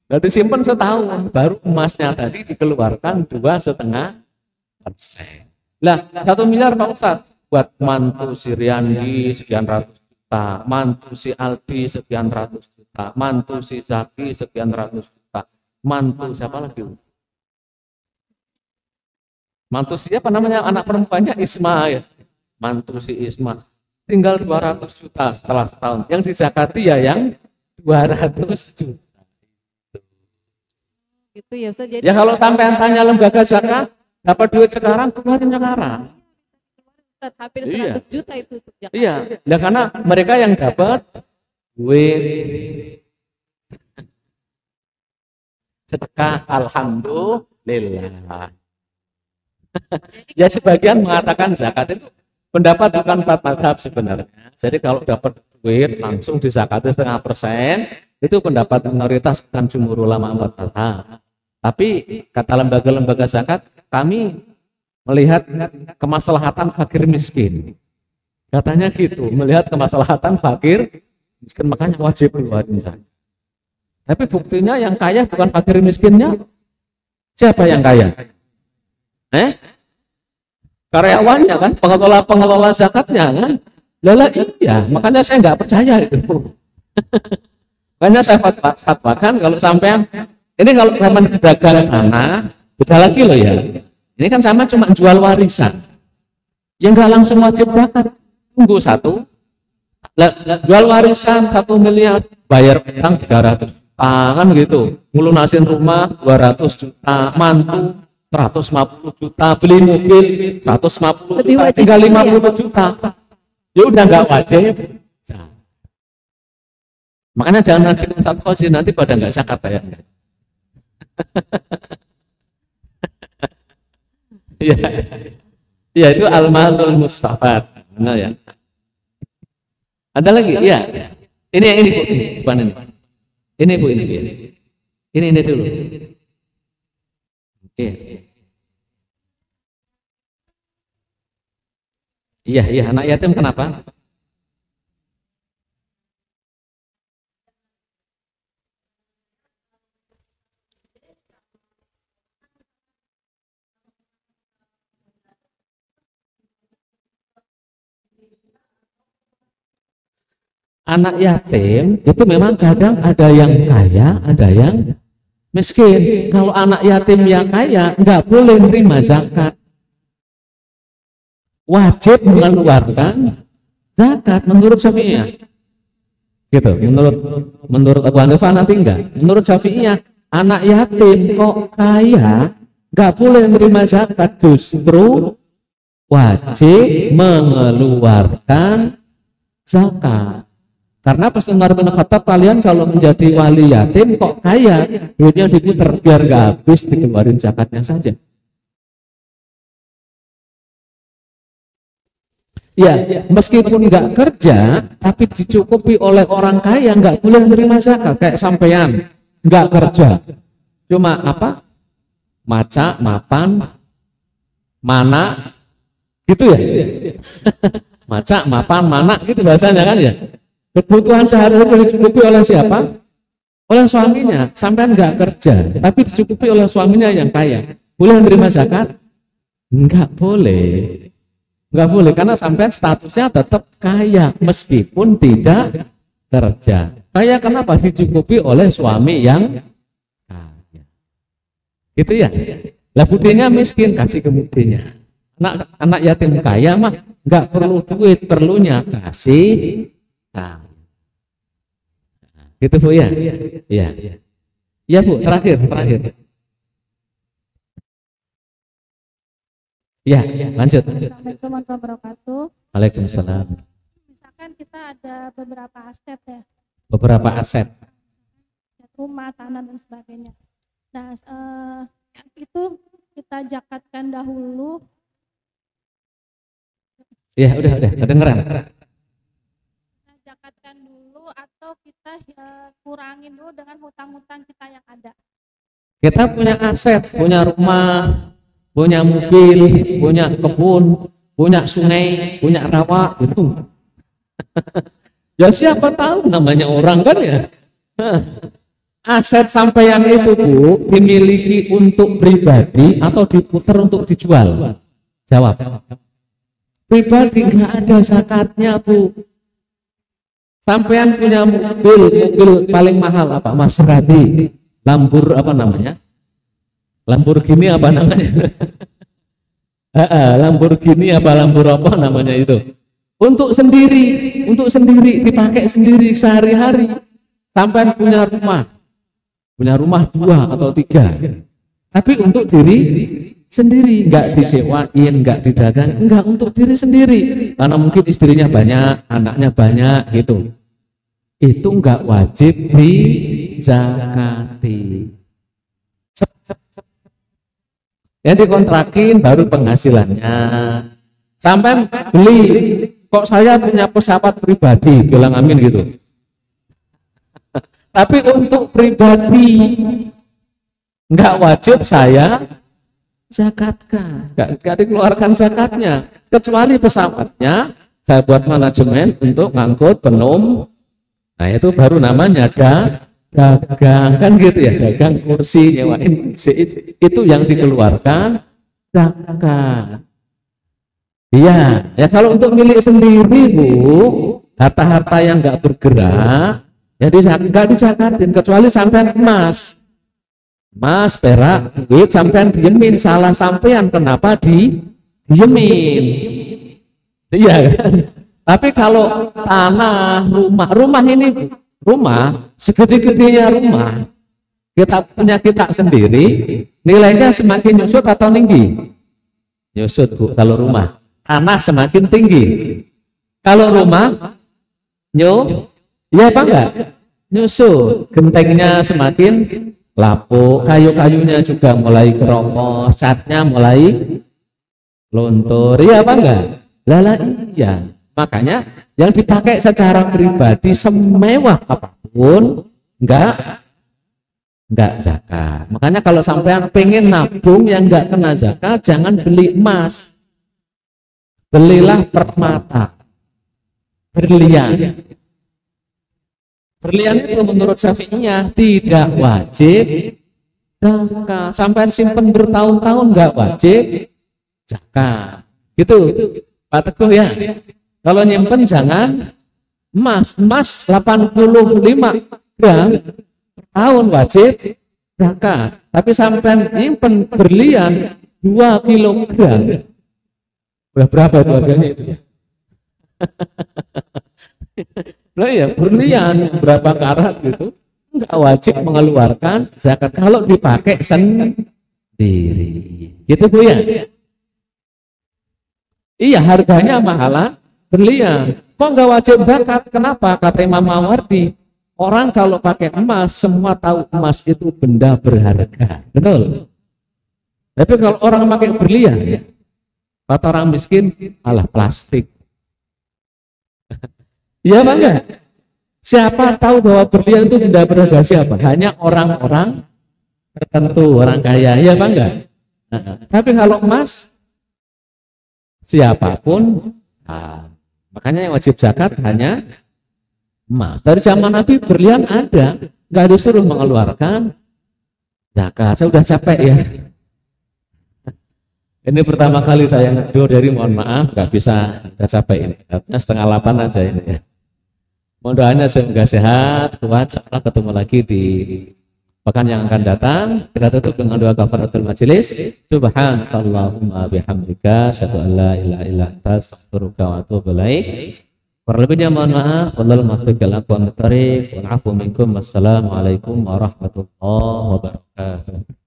Lalu disimpan setahun, baru emasnya tadi dikeluarkan 2,5%. Lah 1 miliar Pak Ustadz buat mantu si Riandi sekian ratus juta, mantu si Aldi sekian ratus juta, mantu si Zaki sekian ratus juta, mantu siapa lagi? Mantu siapa namanya anak perempuannya Isma ya, mantu si Isma. Tinggal 200 juta setelah setahun. Yang dizakati ya yang 200 juta.
Gitu ya Ustaz. Jadi
ya kalau sampai tanya lembaga zakat, dapat duit sekarang, keluarin sekarang.
Hampir 100 juta itu untuk zakat.
Iya, ya karena mereka yang dapat duit sedekah alhamdulillah. Ya sebagian mengatakan zakat itu pendapat bukan 4 mazhab sebenarnya. Jadi kalau dapat duit langsung disakati 0,5%, itu pendapat minoritas, bukan jumhur ulama 4 mazhab. Tapi kata lembaga-lembaga zakat, kami melihat kemaslahatan fakir miskin. Katanya gitu, melihat kemaslahatan fakir miskin, makanya wajib keluarin zakat. Tapi buktinya yang kaya bukan fakir miskinnya. Siapa yang kaya? Karyawannya kan, pengelola zakatnya kan. Lala iya, makanya saya nggak percaya itu. Makanya saya fatwakan kalau sampean ini kalau zaman pedagang tanah beda lagi loh ya. Ini kan sama cuma jual warisan. Yang nggak langsung wajib zakat. Tunggu satu. Jual warisan 1 miliar, bayar utang 300 juta kan gitu. Ngelunasin rumah 200 juta, mantu 150 juta, beli mobil 150 juta, tinggal 50 juta. Ya udah nggak wajib. Makanya jangan ngajikan satu khozi, nanti pada nggak zakat ya. Iya, ya itu al-malul mustafad. Benar ya. Ada lagi? Iya. Ini yang ini Bu, bukan ini. Ini Bu, ini. Ini dulu. Iya. Iya, anak yatim kenapa? Anak yatim itu memang kadang ada yang kaya, ada yang miskin. Kalau anak yatim yang kaya nggak boleh menerima zakat, wajib mengeluarkan zakat menurut Syafi'iyah. Gitu. Menurut Abu Hanifah nanti enggak. Menurut Syafi'iyah, anak yatim kok kaya nggak boleh menerima zakat, justru wajib mengeluarkan zakat. Karena pas Umar bin Khattab, kalian kalau menjadi wali yatim kok kaya, duitnya diputer biar nggak habis, dikeluarin zakatnya saja. Ya, meskipun nggak kerja, tapi dicukupi oleh orang kaya, nggak boleh menerima zakat. Kayak sampean nggak kerja, cuma apa? Maca, mapan, mana, gitu ya? Maca, mapan, mana, gitu bahasanya kan ya? Kebutuhan sehari-hari dicukupi oleh siapa? Oleh suaminya. Sampean nggak kerja, tapi dicukupi oleh suaminya yang kaya. Boleh menerima zakat? Nggak boleh. Nggak boleh, karena sampean statusnya tetap kaya meskipun tidak kerja. Kaya kenapa? Dicukupi oleh suami yang kaya. Gitu ya? Lah buktinya miskin, kasih ke buktinya. Anak yatim kaya mah nggak perlu duit, perlunya kasih. Nah, gitu Bu ya? Iya. Ya Bu, terakhir. Ya, lanjut.
Assalamualaikum warahmatullahi wabarakatuh.
Waalaikumsalam.
Misalkan kita ada beberapa aset ya.
Beberapa aset.
Rumah, tanah dan sebagainya. Nah, itu kita zakatkan dahulu.
Ya, udah kedengeran.
Zakatkan dulu atau kita kurangin dulu dengan hutang-hutang kita yang ada.
Kita punya aset, punya rumah, punya mobil, punya kebun, punya sungai, punya rawa gitu. Ya siapa tahu namanya orang kan ya. Aset sampeyan itu Bu dimiliki untuk pribadi atau diputar untuk dijual? Jawab. Pribadi nggak ada zakatnya Bu. Sampean punya mobil paling mahal apa? Maserati, Lamborghini apa namanya? Lamborghini apa namanya itu? Untuk sendiri dipakai sendiri sehari-hari. Sampean punya rumah 2 atau 3. Tapi untuk diri sendiri, nggak disewain, nggak didagang, nggak, untuk diri sendiri. Karena mungkin istrinya banyak, anaknya banyak gitu. Itu nggak wajib dizakati. Yang dikontrakin baru penghasilannya. Sampai beli, kok saya punya pesawat pribadi, bilang amin gitu. Tapi untuk pribadi nggak wajib saya zakatkan, nggak dikeluarkan zakatnya, kecuali pesawatnya saya buat manajemen untuk ngangkut penumpang. Nah itu baru namanya dagang, kan gitu ya, dagang kursi, nyewain kursi, itu yang dikeluarkan zakat. Iya, ya kalau untuk milik sendiri Bu, harta-harta yang nggak bergerak, jadi nggak dizakatin, kecuali sampean emas, perak, duit sampean diemin, salah sampean, kenapa diemin? Iya kan? Tapi kalau tanah, rumah ini, rumah segede-gedenya rumah, kita punya kita sendiri, nilainya semakin nyusut atau tinggi? Nyusut Bu, kalau rumah. Tanah semakin tinggi. Kalau rumah, ya apa enggak? Nyusut. Gentengnya semakin lapuk, kayu-kayunya juga mulai keropos, catnya mulai luntur. Iya apa enggak? Lala iya. Makanya yang dipakai secara pribadi semewah apapun enggak zakat. Makanya kalau sampean pengen nabung yang enggak kena zakat, jangan beli emas. Belilah permata, berlian. Berlian itu menurut Syafi'iyah tidak wajib zakat. Sampai simpen bertahun-tahun nggak wajib zakat. Gitu, Pak Teguh ya. Kalau nyimpen jangan emas 85 gram per tahun wajib zakat. Tapi sampai nyimpen berlian 2 kilogram. Berapa itu harganya itu ya? Nah ya berlian berapa karat gitu, nggak wajib mengeluarkan zakat kalau dipakai sendiri. Gitu Bu ya? Iya harganya mahalan berlian. Kok nggak wajib zakat? Kenapa? Kata Imam Mawardi, orang kalau pakai emas semua tahu emas itu benda berharga, betul. Tapi kalau orang pakai berlian ya, kata orang miskin, alah plastik. Iya apa enggak? Siapa tahu bahwa berlian itu benda berharga siapa? Hanya orang-orang tertentu, orang kaya. Iya apa enggak? Tapi kalau emas, siapapun. Makanya yang wajib zakat hanya emas. Dari zaman Nabi berlian ada, nggak disuruh mengeluarkan zakat. Saya udah capek ya. Ini pertama kali saya ngedur dari, mohon maaf, nggak bisa capek ini. Artinya 7:30 aja ini ya. Mohon doanya semoga sehat, kuat, insyaallah ketemu lagi di pekan yang akan datang. Kita tutup dengan doa kafaratul majelis. Subhanakallahumma bihamdika, asyhadu an la ilaha illa anta, astaghfiruka wa atubu ilaik. Kurang lebihnya mohon maaf. Wallahul muwaffiq ila aqwamit thoriq. Wal 'afwu minkum. Wassalamualaikum warahmatullahi wabarakatuh.